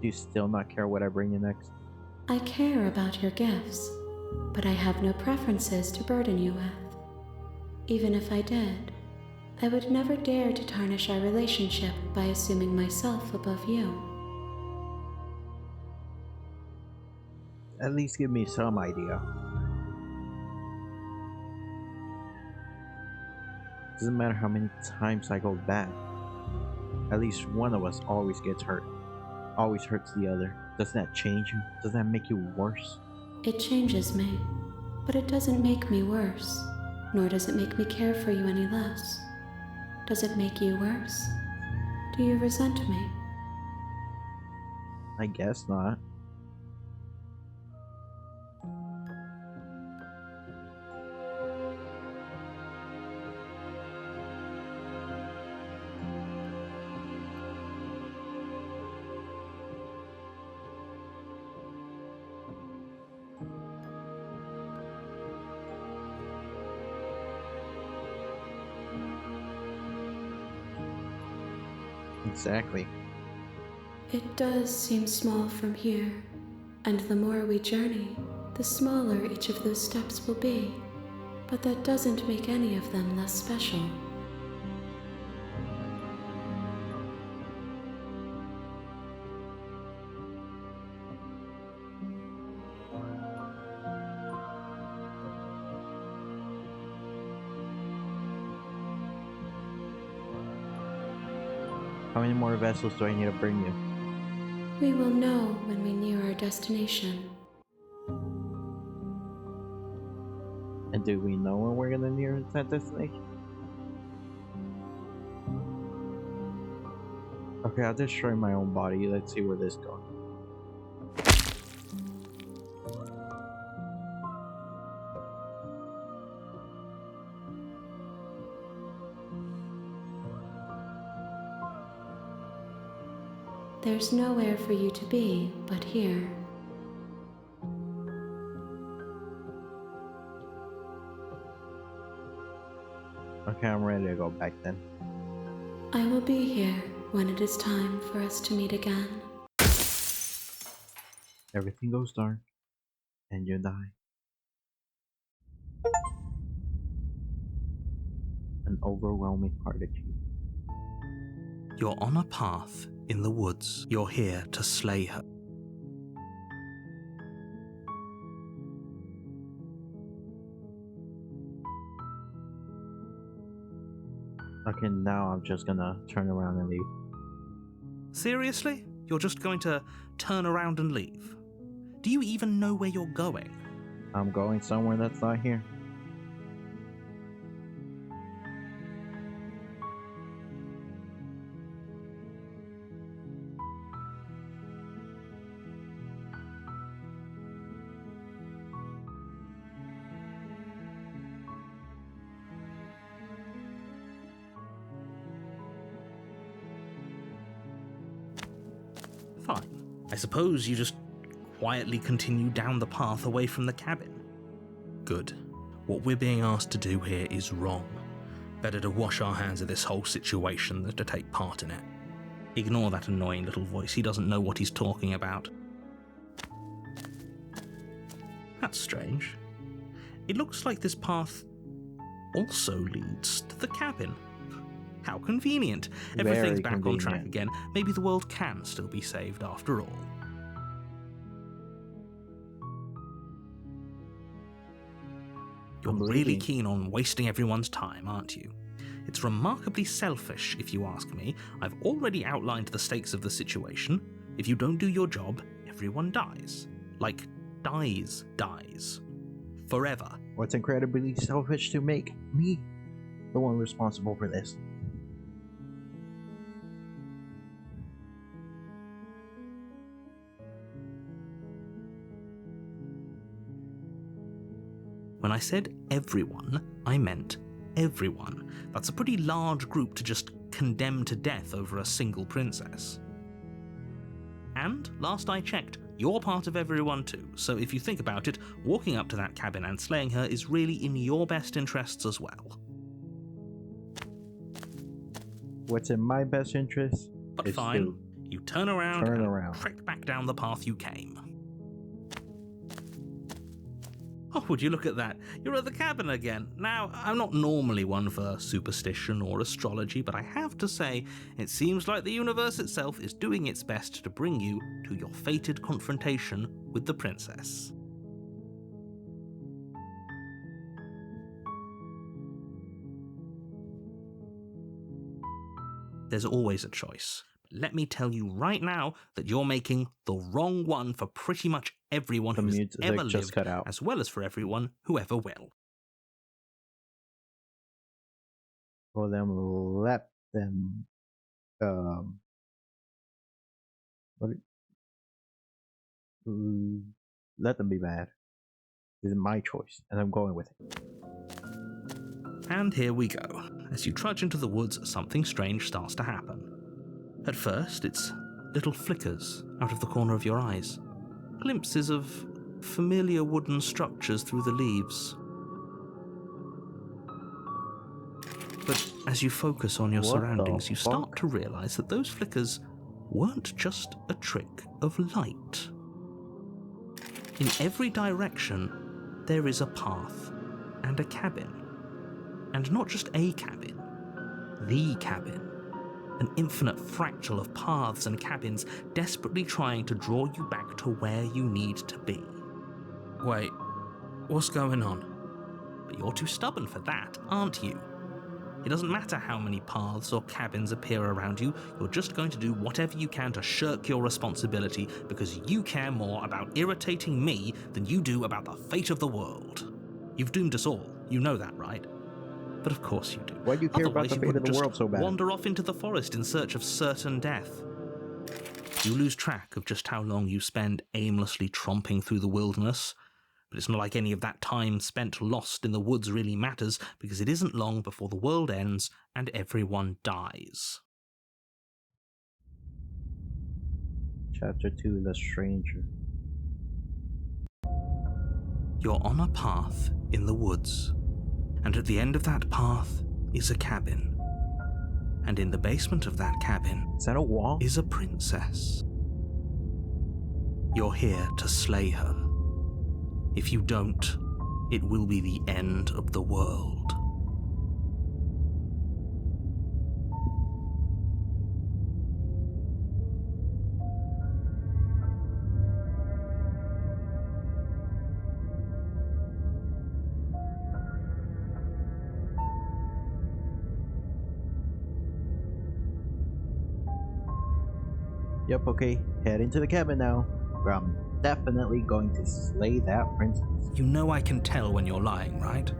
[SPEAKER 1] Do you still not care what I bring you next?
[SPEAKER 5] I care about your gifts, but I have no preferences to burden you with. Even if I did, I would never dare to tarnish our relationship by assuming myself above you.
[SPEAKER 1] At least give me some idea. Doesn't matter how many times I go back. At least one of us always gets hurt. Always hurts the other. Doesn't that change you? Doesn't that make you worse?
[SPEAKER 5] It changes me, but it doesn't make me worse, nor does it make me care for you any less. Does it make you worse? Do you resent me?
[SPEAKER 1] I guess not. Exactly.
[SPEAKER 5] It does seem small from here, and the more we journey, the smaller each of those steps will be. But that doesn't make any of them less special.
[SPEAKER 1] How many more vessels do I need to bring you?
[SPEAKER 5] We will know when we near our destination.
[SPEAKER 1] And do we know when we're gonna near that destination? Okay, I'll destroy my own body. Let's see where this goes.
[SPEAKER 5] There's nowhere for you to be but here.
[SPEAKER 1] Okay, I'm ready to go back then.
[SPEAKER 5] I will be here when it is time for us to meet again.
[SPEAKER 1] Everything goes dark, and you die. An overwhelming heart achievement.
[SPEAKER 3] You're on a path in the woods. You're here to slay her.
[SPEAKER 1] Okay, now I'm just gonna turn around and leave.
[SPEAKER 3] Seriously? You're just going to turn around and leave? Do you even know where you're going?
[SPEAKER 1] I'm going somewhere that's not here.
[SPEAKER 3] Fine. I suppose you just quietly continue down the path away from the cabin. Good. What we're being asked to do here is wrong. Better to wash our hands of this whole situation than to take part in it. Ignore that annoying little voice. He doesn't know what he's talking about. That's strange. It looks like this path also leads to the cabin. How convenient. Everything's
[SPEAKER 1] Very
[SPEAKER 3] back on track
[SPEAKER 1] convenient.
[SPEAKER 3] again. Maybe the world can still be saved after all. You're
[SPEAKER 1] I'm
[SPEAKER 3] really
[SPEAKER 1] leaving.
[SPEAKER 3] keen on wasting everyone's time, aren't you? It's remarkably selfish, if you ask me. I've already outlined the stakes of the situation. If you don't do your job, everyone dies. Like, dies. Forever.
[SPEAKER 1] What's incredibly selfish to make me the one responsible for this?
[SPEAKER 3] When I said everyone, I meant everyone. That's a pretty large group to just condemn to death over a single princess. And, last I checked, you're part of everyone too, so if you think about it, walking up to that cabin and slaying her is really in your best interests as well.
[SPEAKER 1] What's in my best interest
[SPEAKER 3] But
[SPEAKER 1] is
[SPEAKER 3] fine,
[SPEAKER 1] to
[SPEAKER 3] you turn around
[SPEAKER 1] turn
[SPEAKER 3] and
[SPEAKER 1] around.
[SPEAKER 3] trek back down the path you came. Oh, would you look at that? You're at the cabin again. Now, I'm not normally one for superstition or astrology, but I have to say, it seems like the universe itself is doing its best to bring you to your fated confrontation with the princess. There's always a choice. Let me tell you right now that you're making the wrong one for pretty much everyone
[SPEAKER 1] The
[SPEAKER 3] who's
[SPEAKER 1] music
[SPEAKER 3] ever
[SPEAKER 1] just
[SPEAKER 3] lived,
[SPEAKER 1] cut out.
[SPEAKER 3] as well as for everyone who ever will.
[SPEAKER 1] For them, let them. What? Let them be bad. This is my choice, and I'm going with it.
[SPEAKER 3] And here we go. As you trudge into the woods, something strange starts to happen. At first, it's little flickers out of the corner of your eyes. Glimpses of familiar wooden structures through the leaves. But as you focus on your
[SPEAKER 1] What
[SPEAKER 3] surroundings,
[SPEAKER 1] the
[SPEAKER 3] you start
[SPEAKER 1] fuck?
[SPEAKER 3] to realize that those flickers weren't just a trick of light. In every direction, there is a path and a cabin. And not just a cabin, the cabin. An infinite fractal of paths and cabins desperately trying to draw you back to where you need to be. Wait, what's going on? But you're too stubborn for that, aren't you? It doesn't matter how many paths or cabins appear around you, you're just going to do whatever you can to shirk your responsibility because you care more about irritating me than you do about the fate of the world. You've doomed us all, you know that, right? But of course you do.
[SPEAKER 1] Why do you care about
[SPEAKER 3] Otherwise,
[SPEAKER 1] the
[SPEAKER 3] you
[SPEAKER 1] fate of
[SPEAKER 3] wouldn't
[SPEAKER 1] the
[SPEAKER 3] just
[SPEAKER 1] world so bad?
[SPEAKER 3] wander off into the forest in search of certain death. You lose track of just how long you spend aimlessly tromping through the wilderness, but it's not like any of that time spent lost in the woods really matters, because it isn't long before the world ends and everyone dies.
[SPEAKER 1] Chapter 2, The Stranger.
[SPEAKER 3] You're on a path in the woods, and at the end of that path is a cabin. And in the basement of that cabin
[SPEAKER 1] Is that a wall?
[SPEAKER 3] is a princess. You're here to slay her. If you don't, it will be the end of the world.
[SPEAKER 1] Yep, okay. Head into the cabin now. Where I'm definitely going to slay that princess.
[SPEAKER 3] You know I can tell when you're lying, right?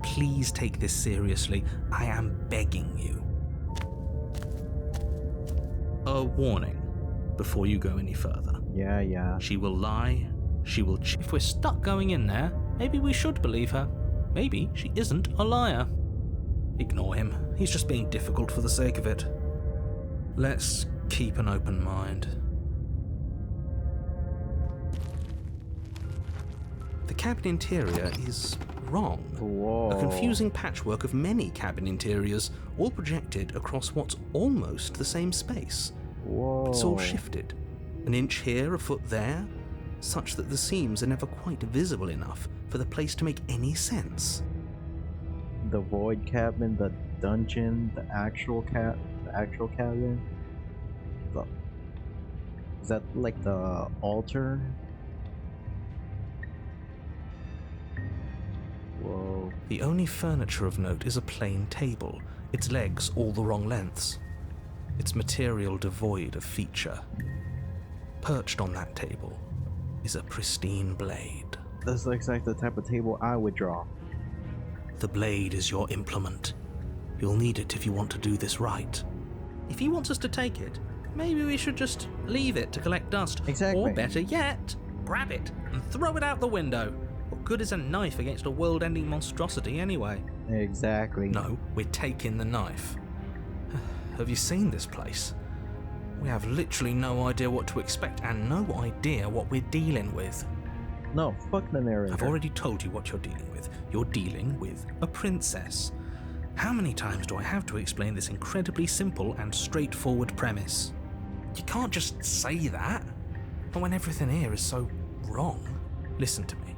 [SPEAKER 3] Please take this seriously. I am begging you. A warning before you go any further.
[SPEAKER 1] Yeah.
[SPEAKER 3] She will lie. She will If we're stuck going in there, maybe we should believe her. Maybe she isn't a liar. Ignore him. He's just being difficult for the sake of it. Let's keep an open mind. The cabin interior is wrong.
[SPEAKER 1] Whoa.
[SPEAKER 3] A confusing patchwork of many cabin interiors, all projected across what's almost the same space.
[SPEAKER 1] Whoa.
[SPEAKER 3] It's all shifted. An inch here, a foot there, such that the seams are never quite visible enough for the place to make any sense.
[SPEAKER 1] The void cabin, the dungeon, the actual cabin. Is that like the altar? Whoa.
[SPEAKER 3] The only furniture of note is a plain table, its legs all the wrong lengths, its material devoid of feature. Perched on that table is a pristine blade.
[SPEAKER 1] This looks like the type of table I would draw.
[SPEAKER 3] The blade is your implement. You'll need it if you want to do this right. If he wants us to take it, maybe we should just leave it to collect dust.
[SPEAKER 1] Exactly.
[SPEAKER 3] Or better yet, grab it and throw it out the window. What good is a knife against a world-ending monstrosity anyway?
[SPEAKER 1] Exactly.
[SPEAKER 3] No, we're taking the knife. Have you seen this place? We have literally no idea what to expect and no idea what we're dealing with.
[SPEAKER 1] No, fuck the narrator.
[SPEAKER 3] I've already told you what you're dealing with. You're dealing with a princess. How many times do I have to explain this incredibly simple and straightforward premise? You can't just say that. Not when everything here is so wrong. Listen to me.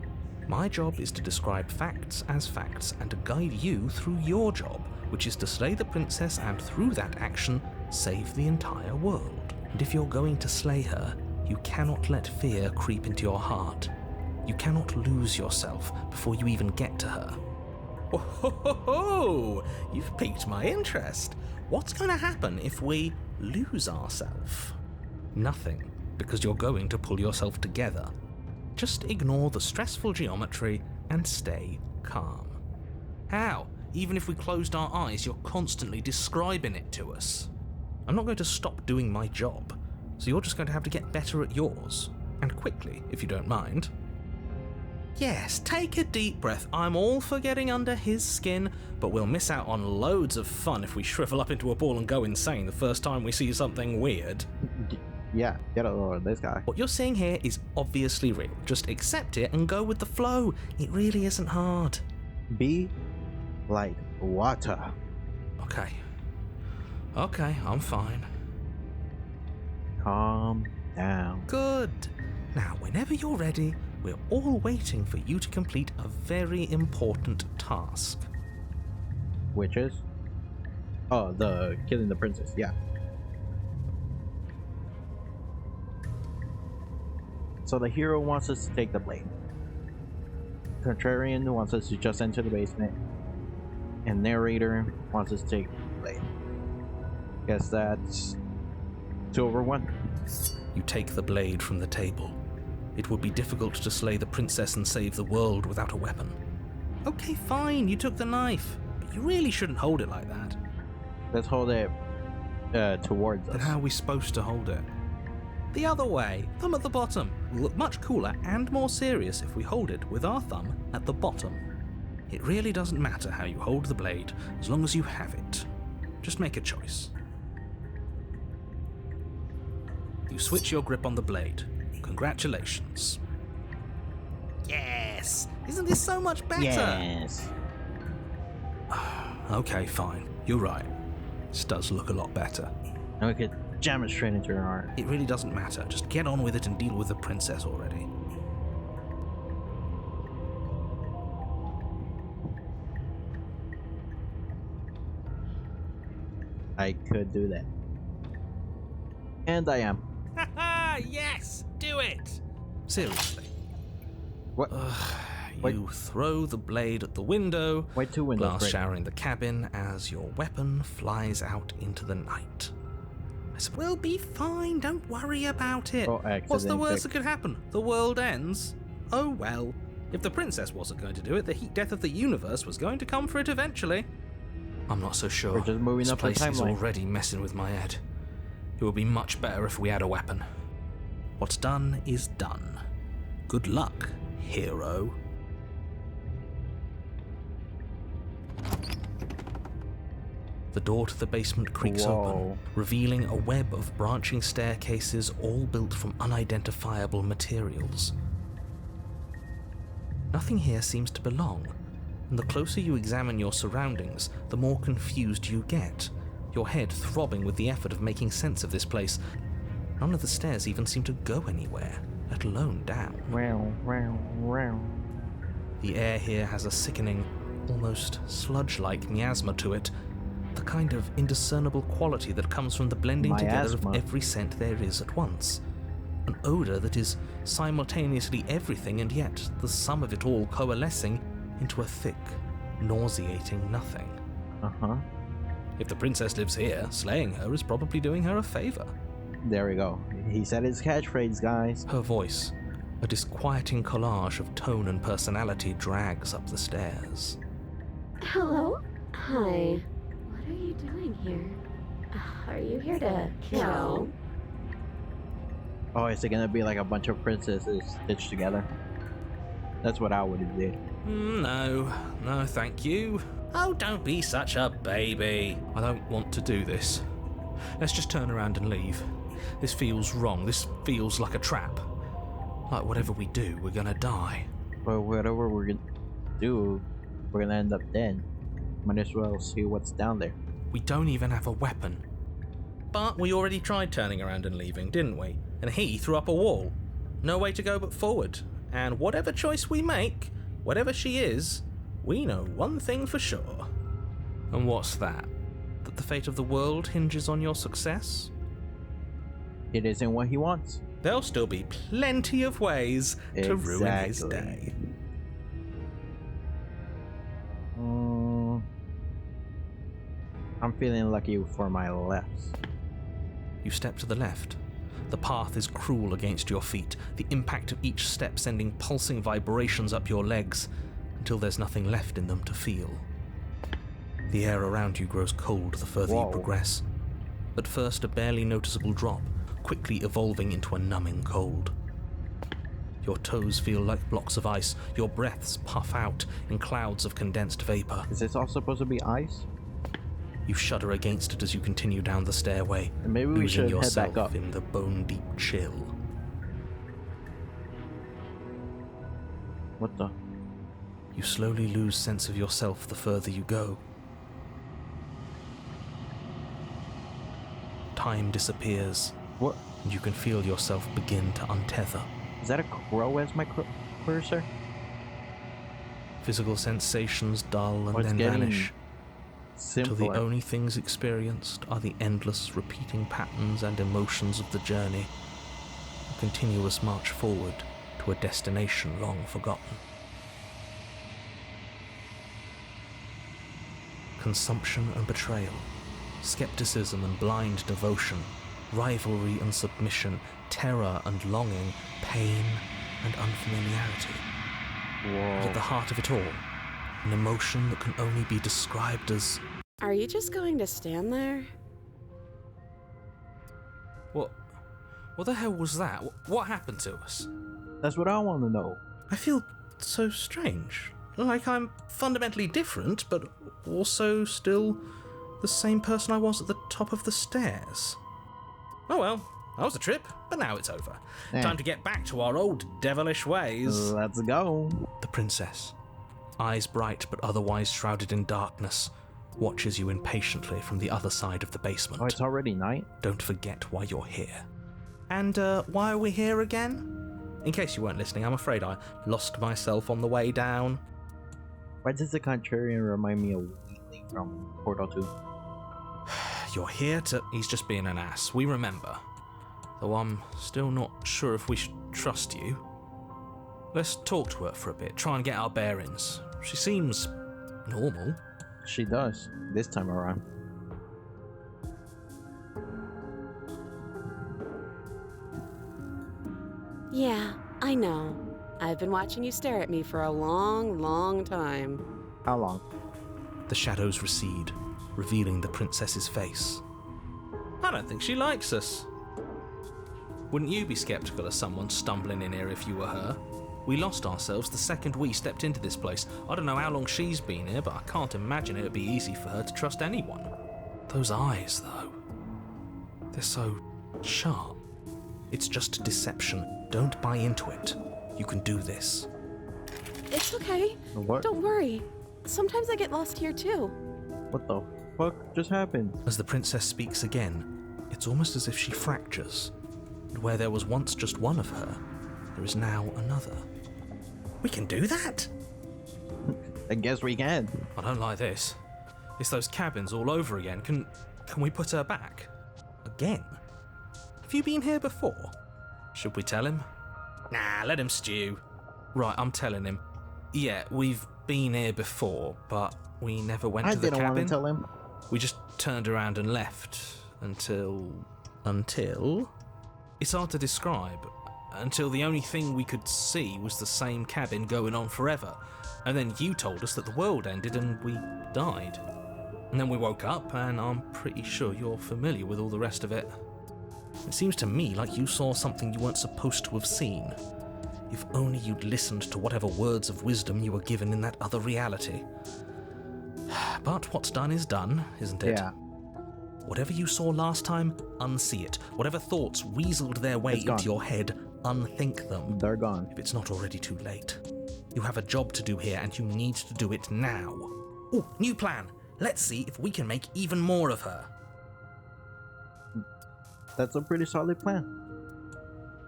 [SPEAKER 3] My job is to describe facts as facts and to guide you through your job, which is to slay the princess and through that action, save the entire world. And if you're going to slay her, you cannot let fear creep into your heart. You cannot lose yourself before you even get to her. Oh, ho, ho, ho. You've piqued my interest. What's going to happen if we lose ourselves? Nothing, because you're going to pull yourself together. Just ignore the stressful geometry and stay calm. How? Even if we closed our eyes, you're constantly describing it to us. I'm not going to stop doing my job, so you're just going to have to get better at yours. And quickly, if you don't mind. Yes, take a deep breath. I'm all for getting under his skin, but we'll miss out on loads of fun if we shrivel up into a ball and go insane the first time we see something weird.
[SPEAKER 1] Yeah, get over this guy.
[SPEAKER 3] What you're seeing here is obviously real. Just accept it and go with the flow. It really isn't hard.
[SPEAKER 1] Be like water.
[SPEAKER 3] Okay, I'm fine.
[SPEAKER 1] Calm down.
[SPEAKER 3] Good. Now, whenever you're ready, we're all waiting for you to complete a very important task.
[SPEAKER 1] Which is? Oh, the killing the princess, yeah. So the hero wants us to take the blade. Contrarian wants us to just enter the basement. And narrator wants us to take the blade. Guess that's 2/1.
[SPEAKER 3] You take the blade from the table. It would be difficult to slay the princess and save the world without a weapon. Okay, fine, you took the knife. But you really shouldn't hold it like that.
[SPEAKER 1] Let's hold it towards us.
[SPEAKER 3] Then how are we supposed to hold it? The other way, thumb at the bottom. Will look much cooler and more serious if we hold it with our thumb at the bottom. It really doesn't matter how you hold the blade, as long as you have it. Just make a choice. You switch your grip on the blade. Congratulations. Yes! Isn't this so much better?
[SPEAKER 1] Yes.
[SPEAKER 3] Okay, fine. You're right. This does look a lot better.
[SPEAKER 1] And we could jam it straight into her arm.
[SPEAKER 3] It really doesn't matter. Just get on with it and deal with the princess already.
[SPEAKER 1] I could do that. And I am.
[SPEAKER 3] Haha! Yes! Do it! Seriously.
[SPEAKER 1] What?
[SPEAKER 3] You throw the blade at the window,
[SPEAKER 1] Wait, 2 windows.
[SPEAKER 3] glass
[SPEAKER 1] right?
[SPEAKER 3] showering the cabin as your weapon flies out into the night. I said, we'll be fine, don't worry about it.
[SPEAKER 1] Oh,
[SPEAKER 3] What's the
[SPEAKER 1] accident
[SPEAKER 3] worst
[SPEAKER 1] fix.
[SPEAKER 3] that could happen? The world ends? Oh well. If the princess wasn't going to do it, the heat death of the universe was going to come for it eventually. I'm not so sure.
[SPEAKER 1] We're just moving
[SPEAKER 3] this
[SPEAKER 1] up the
[SPEAKER 3] place is
[SPEAKER 1] timeline.
[SPEAKER 3] already messing with my head. It would be much better if we had a weapon. What's done is done. Good luck, hero. The door to the basement creaks
[SPEAKER 1] Whoa.
[SPEAKER 3] open, revealing a web of branching staircases all built from unidentifiable materials. Nothing here seems to belong, and the closer you examine your surroundings, the more confused you get, your head throbbing with the effort of making sense of this place. None of the stairs even seem to go anywhere, let alone down.
[SPEAKER 1] Wow.
[SPEAKER 3] The air here has a sickening, almost sludge-like miasma to it, the kind of indiscernible quality that comes from the blending together of
[SPEAKER 1] Miasma.
[SPEAKER 3] every scent there is at once. An odor that is simultaneously everything and yet the sum of it all coalescing into a thick, nauseating nothing.
[SPEAKER 1] Uh-huh.
[SPEAKER 3] If the princess lives here, slaying her is probably doing her a favor.
[SPEAKER 1] There we go. He said his catchphrase, guys.
[SPEAKER 3] Her voice, a disquieting collage of tone and personality, drags up the stairs.
[SPEAKER 6] Hello? Hi. What are you doing here? Are you here to kill?
[SPEAKER 1] Oh, is it gonna be like a bunch of princesses stitched together? That's what I would have did.
[SPEAKER 3] No, thank you. Oh, don't be such a baby. I don't want to do this. Let's just turn around and leave. This feels wrong. This feels like a trap. Like whatever we do, we're gonna die.
[SPEAKER 1] But whatever we're gonna do, we're gonna end up dead. Might as well see what's down there.
[SPEAKER 3] We don't even have a weapon. But we already tried turning around and leaving, didn't we? And he threw up a wall. No way to go but forward. And whatever choice we make, whatever she is, we know one thing for sure. And what's that? That the fate of the world hinges on your success?
[SPEAKER 1] It isn't what he wants.
[SPEAKER 3] There'll still be plenty of ways to ruin his
[SPEAKER 1] Exactly.
[SPEAKER 3] day.
[SPEAKER 1] I'm feeling lucky for my lefts.
[SPEAKER 3] You step to the left. The path is cruel against your feet, the impact of each step sending pulsing vibrations up your legs until there's nothing left in them to feel. The air around you grows cold the further
[SPEAKER 1] Whoa.
[SPEAKER 3] you progress. At first a barely noticeable drop, quickly evolving into a numbing cold. Your toes feel like blocks of ice, your breaths puff out in clouds of condensed vapor.
[SPEAKER 1] Is this all supposed to be ice?
[SPEAKER 3] You shudder against it as you continue down the stairway,
[SPEAKER 1] And maybe we
[SPEAKER 3] losing
[SPEAKER 1] should head
[SPEAKER 3] yourself
[SPEAKER 1] back up.
[SPEAKER 3] in the bone-deep chill.
[SPEAKER 1] What the?
[SPEAKER 3] You slowly lose sense of yourself the further you go. time disappears.
[SPEAKER 1] What?
[SPEAKER 3] And you can feel yourself begin to untether.
[SPEAKER 1] Is that a crow as my cursor?
[SPEAKER 3] Physical sensations dull and
[SPEAKER 1] It's
[SPEAKER 3] then
[SPEAKER 1] getting
[SPEAKER 3] vanish. Till the
[SPEAKER 1] simpler.
[SPEAKER 3] only things experienced are the endless repeating patterns and emotions of the journey. A continuous march forward to a destination long forgotten. Consumption and betrayal, skepticism and blind devotion, rivalry and submission, terror and longing, pain and unfamiliarity. But at the heart of it all, an emotion that can only be described as...
[SPEAKER 2] Are you just going to stand there?
[SPEAKER 3] What the hell was that? What happened to us?
[SPEAKER 1] That's what I want to know.
[SPEAKER 3] I feel so strange. Like I'm fundamentally different, but also still the same person I was at the top of the stairs. Oh well, that was a trip, but now it's over. Time to get back to our old devilish ways.
[SPEAKER 1] Let's go.
[SPEAKER 3] The princess, eyes bright but otherwise shrouded in darkness, watches you impatiently from the other side of the basement.
[SPEAKER 1] Oh, it's already night?
[SPEAKER 3] Don't forget why you're here. And why are we here again? In case you weren't listening, I'm afraid I lost myself on the way down.
[SPEAKER 1] Why does the Contrarian remind me of Wheatley from Portal 2?
[SPEAKER 3] You're here to... He's just being an ass. We remember. Though I'm still not sure if we should trust you. Let's talk to her for a bit, try and get our bearings. She seems normal.
[SPEAKER 1] She does, this time around.
[SPEAKER 2] Yeah, I know. I've been watching you stare at me for a long, long time.
[SPEAKER 1] How long?
[SPEAKER 3] The shadows recede, revealing the princess's face. I don't think she likes us. Wouldn't you be skeptical of someone stumbling in here if you were her? We lost ourselves the second we stepped into this place. I don't know how long she's been here, but I can't imagine it would be easy for her to trust anyone. Those eyes, though. They're so sharp. It's just deception. Don't buy into it. You can do this.
[SPEAKER 2] It's okay.
[SPEAKER 1] What?
[SPEAKER 2] Don't worry. Sometimes I get lost here too.
[SPEAKER 1] What the fuck just happened?
[SPEAKER 3] As the princess speaks again, it's almost as if she fractures. And where there was once just one of her, there is now another. We can do that?
[SPEAKER 1] I guess we can.
[SPEAKER 3] I don't like this. It's those cabins all over again. Can we put her back? Again? Have you been here before? Should we tell him? Nah, let him stew. Right, I'm telling him. Yeah, we've been here before, but we never went to the cabin.
[SPEAKER 1] I didn't want to tell him.
[SPEAKER 3] We just turned around and left until... It's hard to describe. Until the only thing we could see was the same cabin going on forever. And then you told us that the world ended and we died. And then we woke up, and I'm pretty sure you're familiar with all the rest of it. It seems to me like you saw something you weren't supposed to have seen. If only you'd listened to whatever words of wisdom you were given in that other reality. But what's done is done, isn't it?
[SPEAKER 1] Yeah.
[SPEAKER 3] Whatever you saw last time, unsee it. Whatever thoughts weaseled their way into your head, unthink them.
[SPEAKER 1] They're gone.
[SPEAKER 3] If it's not already too late. You have a job to do here, and you need to do it now. Ooh, new plan. Let's see if we can make even more of her.
[SPEAKER 1] That's a pretty solid plan.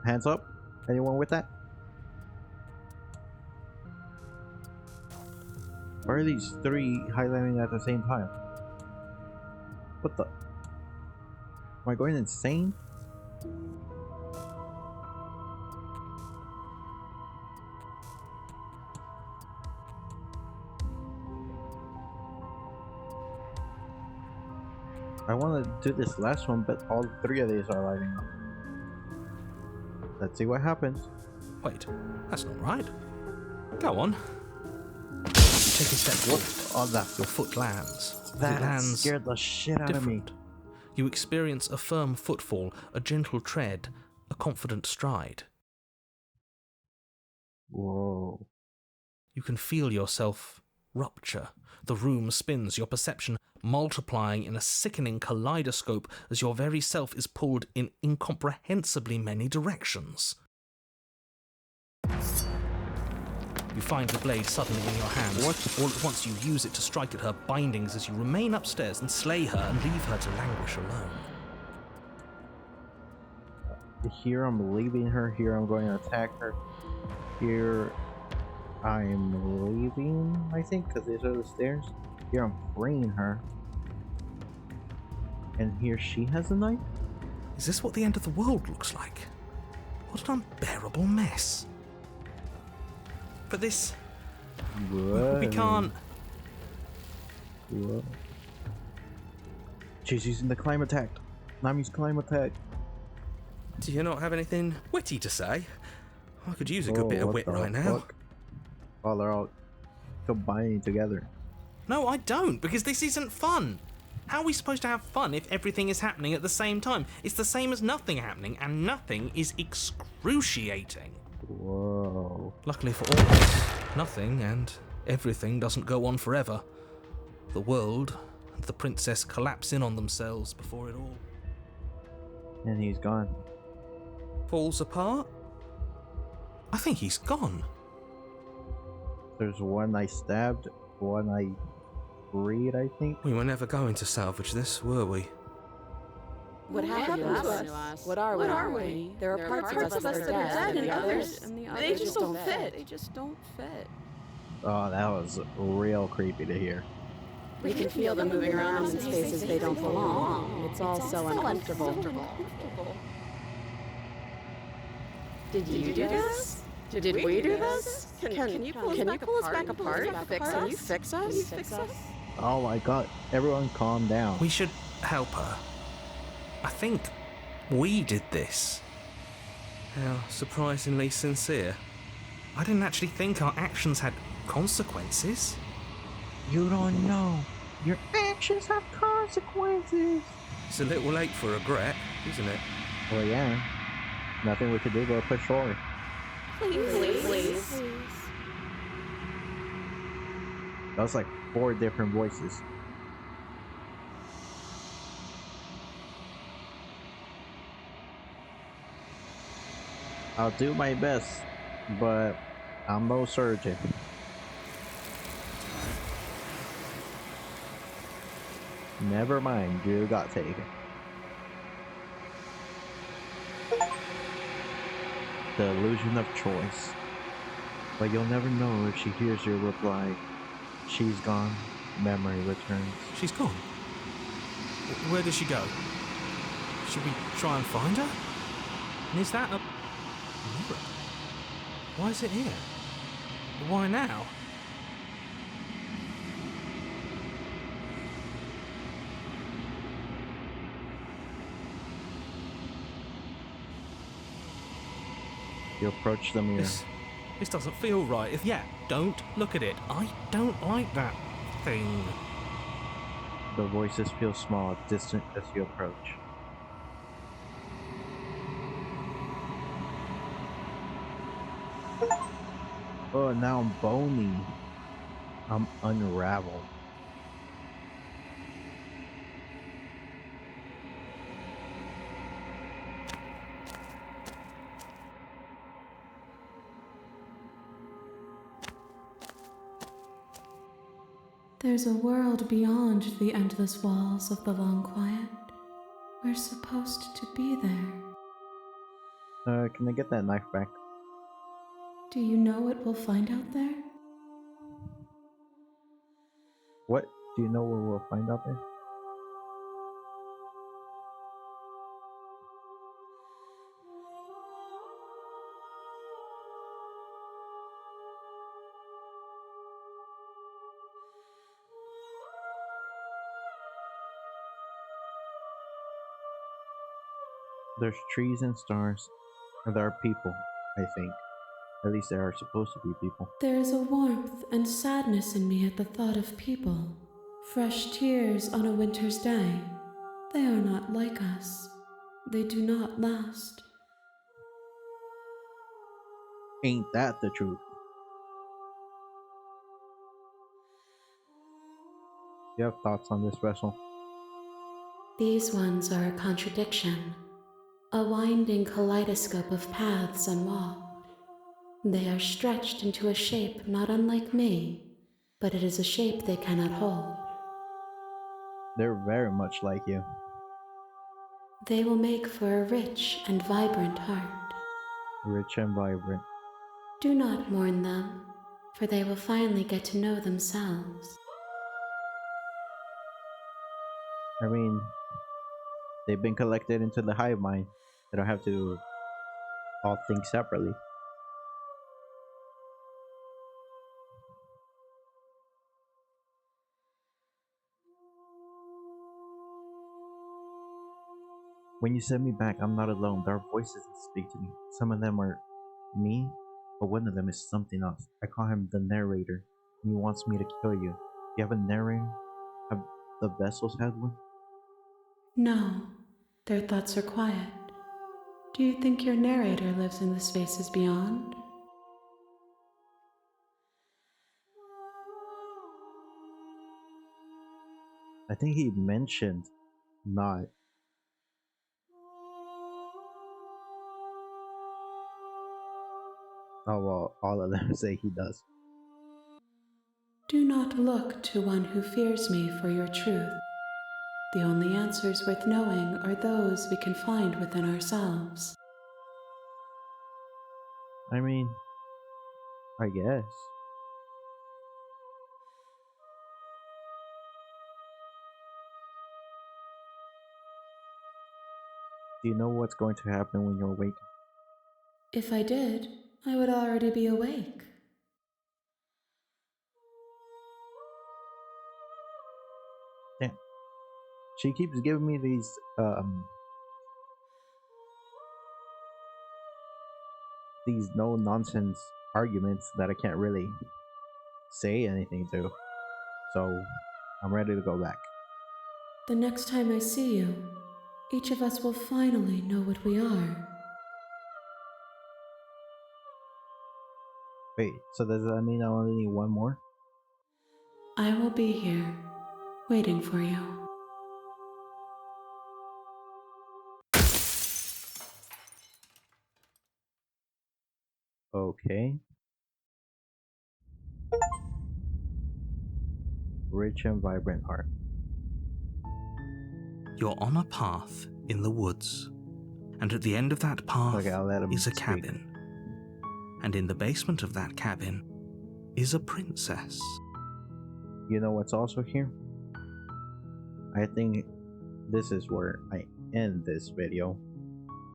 [SPEAKER 1] Hands up. Anyone with that? Why are these three highlighting at the same time? What the? Am I going insane? I want to do this last one, but all three of these are lighting up. Let's see what happens.
[SPEAKER 3] Wait, that's not right. Go on. You take a step forward.
[SPEAKER 1] Oh, that
[SPEAKER 3] Your foot lands. It
[SPEAKER 1] that
[SPEAKER 3] lands
[SPEAKER 1] scared the shit out of me.
[SPEAKER 3] different. You experience a firm footfall, a gentle tread, a confident stride.
[SPEAKER 1] Whoa.
[SPEAKER 3] You can feel yourself rupture. The room spins, your perception multiplying in a sickening kaleidoscope as your very self is pulled in incomprehensibly many directions. You find the blade suddenly in your hands. All at once you use it to strike at her bindings as you remain upstairs and slay her and leave her to languish alone.
[SPEAKER 1] Here I'm leaving her. Here I'm going to attack her. Here I'm leaving, I think, because these are the stairs. Here I'm freeing her. And here she has a knife?
[SPEAKER 3] Is this what the end of the world looks like? What an unbearable mess. But this...
[SPEAKER 1] What?
[SPEAKER 3] We can't...
[SPEAKER 1] What? She's using the climb attack. Nami's climb attack.
[SPEAKER 3] Do you not have anything witty to say? I could use a good bit of
[SPEAKER 1] what
[SPEAKER 3] wit
[SPEAKER 1] the
[SPEAKER 3] right now.
[SPEAKER 1] fuck? Oh, they're all combining together.
[SPEAKER 3] No, I don't, because this isn't fun. How are we supposed to have fun if everything is happening at the same time? It's the same as nothing happening, and nothing is excruciating.
[SPEAKER 1] Whoa.
[SPEAKER 3] Luckily for all of us, nothing and everything doesn't go on forever. The world and the princess collapse in on themselves before it all
[SPEAKER 1] And he's gone.
[SPEAKER 3] falls apart. I think he's gone.
[SPEAKER 1] There's one I stabbed, one I freed, I think.
[SPEAKER 3] We were never going to salvage this, were we?
[SPEAKER 2] What happened to us? What are we? There are parts of us that are dead, and others, they just don't fit. They just don't fit.
[SPEAKER 1] Oh, that was real creepy to hear.
[SPEAKER 2] We can feel them moving around in spaces they don't belong. It's all so uncomfortable. Did you do this? Did we do this? Can you pull us back apart? Can you fix us?
[SPEAKER 1] Oh my god, everyone calm down.
[SPEAKER 3] We should help her. I think we did this. How surprisingly sincere. I didn't actually think our actions had consequences.
[SPEAKER 1] You don't know. Your actions have consequences.
[SPEAKER 3] It's a little late for regret, isn't it?
[SPEAKER 1] Well, yeah. Nothing we could do but push forward.
[SPEAKER 2] Please.
[SPEAKER 1] That was like 4 different voices. I'll do my best, but I'm no surgeon. Never mind, you got taken. The illusion of choice. But you'll never know if she hears your reply. She's gone, memory returns.
[SPEAKER 3] She's gone. Where does she go? Should we try and find her? And is that a mirror? Why is it here? Why now?
[SPEAKER 1] You approach the mirror.
[SPEAKER 3] This doesn't feel right. Don't look at it. I don't like that thing.
[SPEAKER 1] The voices feel small, distant as you approach. Oh, now I'm bony. I'm unraveled.
[SPEAKER 5] There's a world beyond the endless walls of the long quiet. We're supposed to be there.
[SPEAKER 1] Can I get that knife back?
[SPEAKER 5] Do you know what we'll find out there?
[SPEAKER 1] What? Do you know what we'll find out there? There's trees and stars, and there are people, I think. At least there are supposed to be people.
[SPEAKER 5] There is a warmth and sadness in me at the thought of people. Fresh tears on a winter's day. They are not like us. They do not last.
[SPEAKER 1] Ain't that the truth? You have thoughts on this vessel?
[SPEAKER 5] These ones are a contradiction. A winding kaleidoscope of paths unwalked. They are stretched into a shape not unlike me, but it is a shape they cannot hold.
[SPEAKER 1] They're very much like you.
[SPEAKER 5] They will make for a rich and vibrant heart.
[SPEAKER 1] Rich and vibrant.
[SPEAKER 5] Do not mourn them, for they will finally get to know themselves.
[SPEAKER 1] I mean, they've been collected into the hive mind. They don't have to all think separately. When you send me back, I'm not alone. There are voices that speak to me. Some of them are me, but one of them is something else. I call him the narrator, and he wants me to kill you. You have a narrator? Have the vessels had one?
[SPEAKER 5] No, their thoughts are quiet. Do you think your narrator lives in the spaces beyond?
[SPEAKER 1] I think he mentioned not. Oh well, all of them say he does.
[SPEAKER 5] Do not look to one who fears me for your truth. The only answers worth knowing are those we can find within ourselves.
[SPEAKER 1] I mean, I guess. Do you know what's going to happen when you awaken?
[SPEAKER 5] If I did, I would already be awake.
[SPEAKER 1] Damn. She keeps giving me these no nonsense arguments that I can't really say anything to. So I'm ready to go back.
[SPEAKER 5] The next time I see you, each of us will finally know what we are.
[SPEAKER 1] Wait, so does that mean I only need one more?
[SPEAKER 5] I will be here, waiting for you.
[SPEAKER 1] Okay. Rich and vibrant heart.
[SPEAKER 3] You're on a path in the woods, and at the end of that path
[SPEAKER 1] Okay, I'll let him
[SPEAKER 3] is a
[SPEAKER 1] speak.
[SPEAKER 3] cabin. And in the basement of that cabin is a princess.
[SPEAKER 1] You know what's also here? I think this is where I end this video.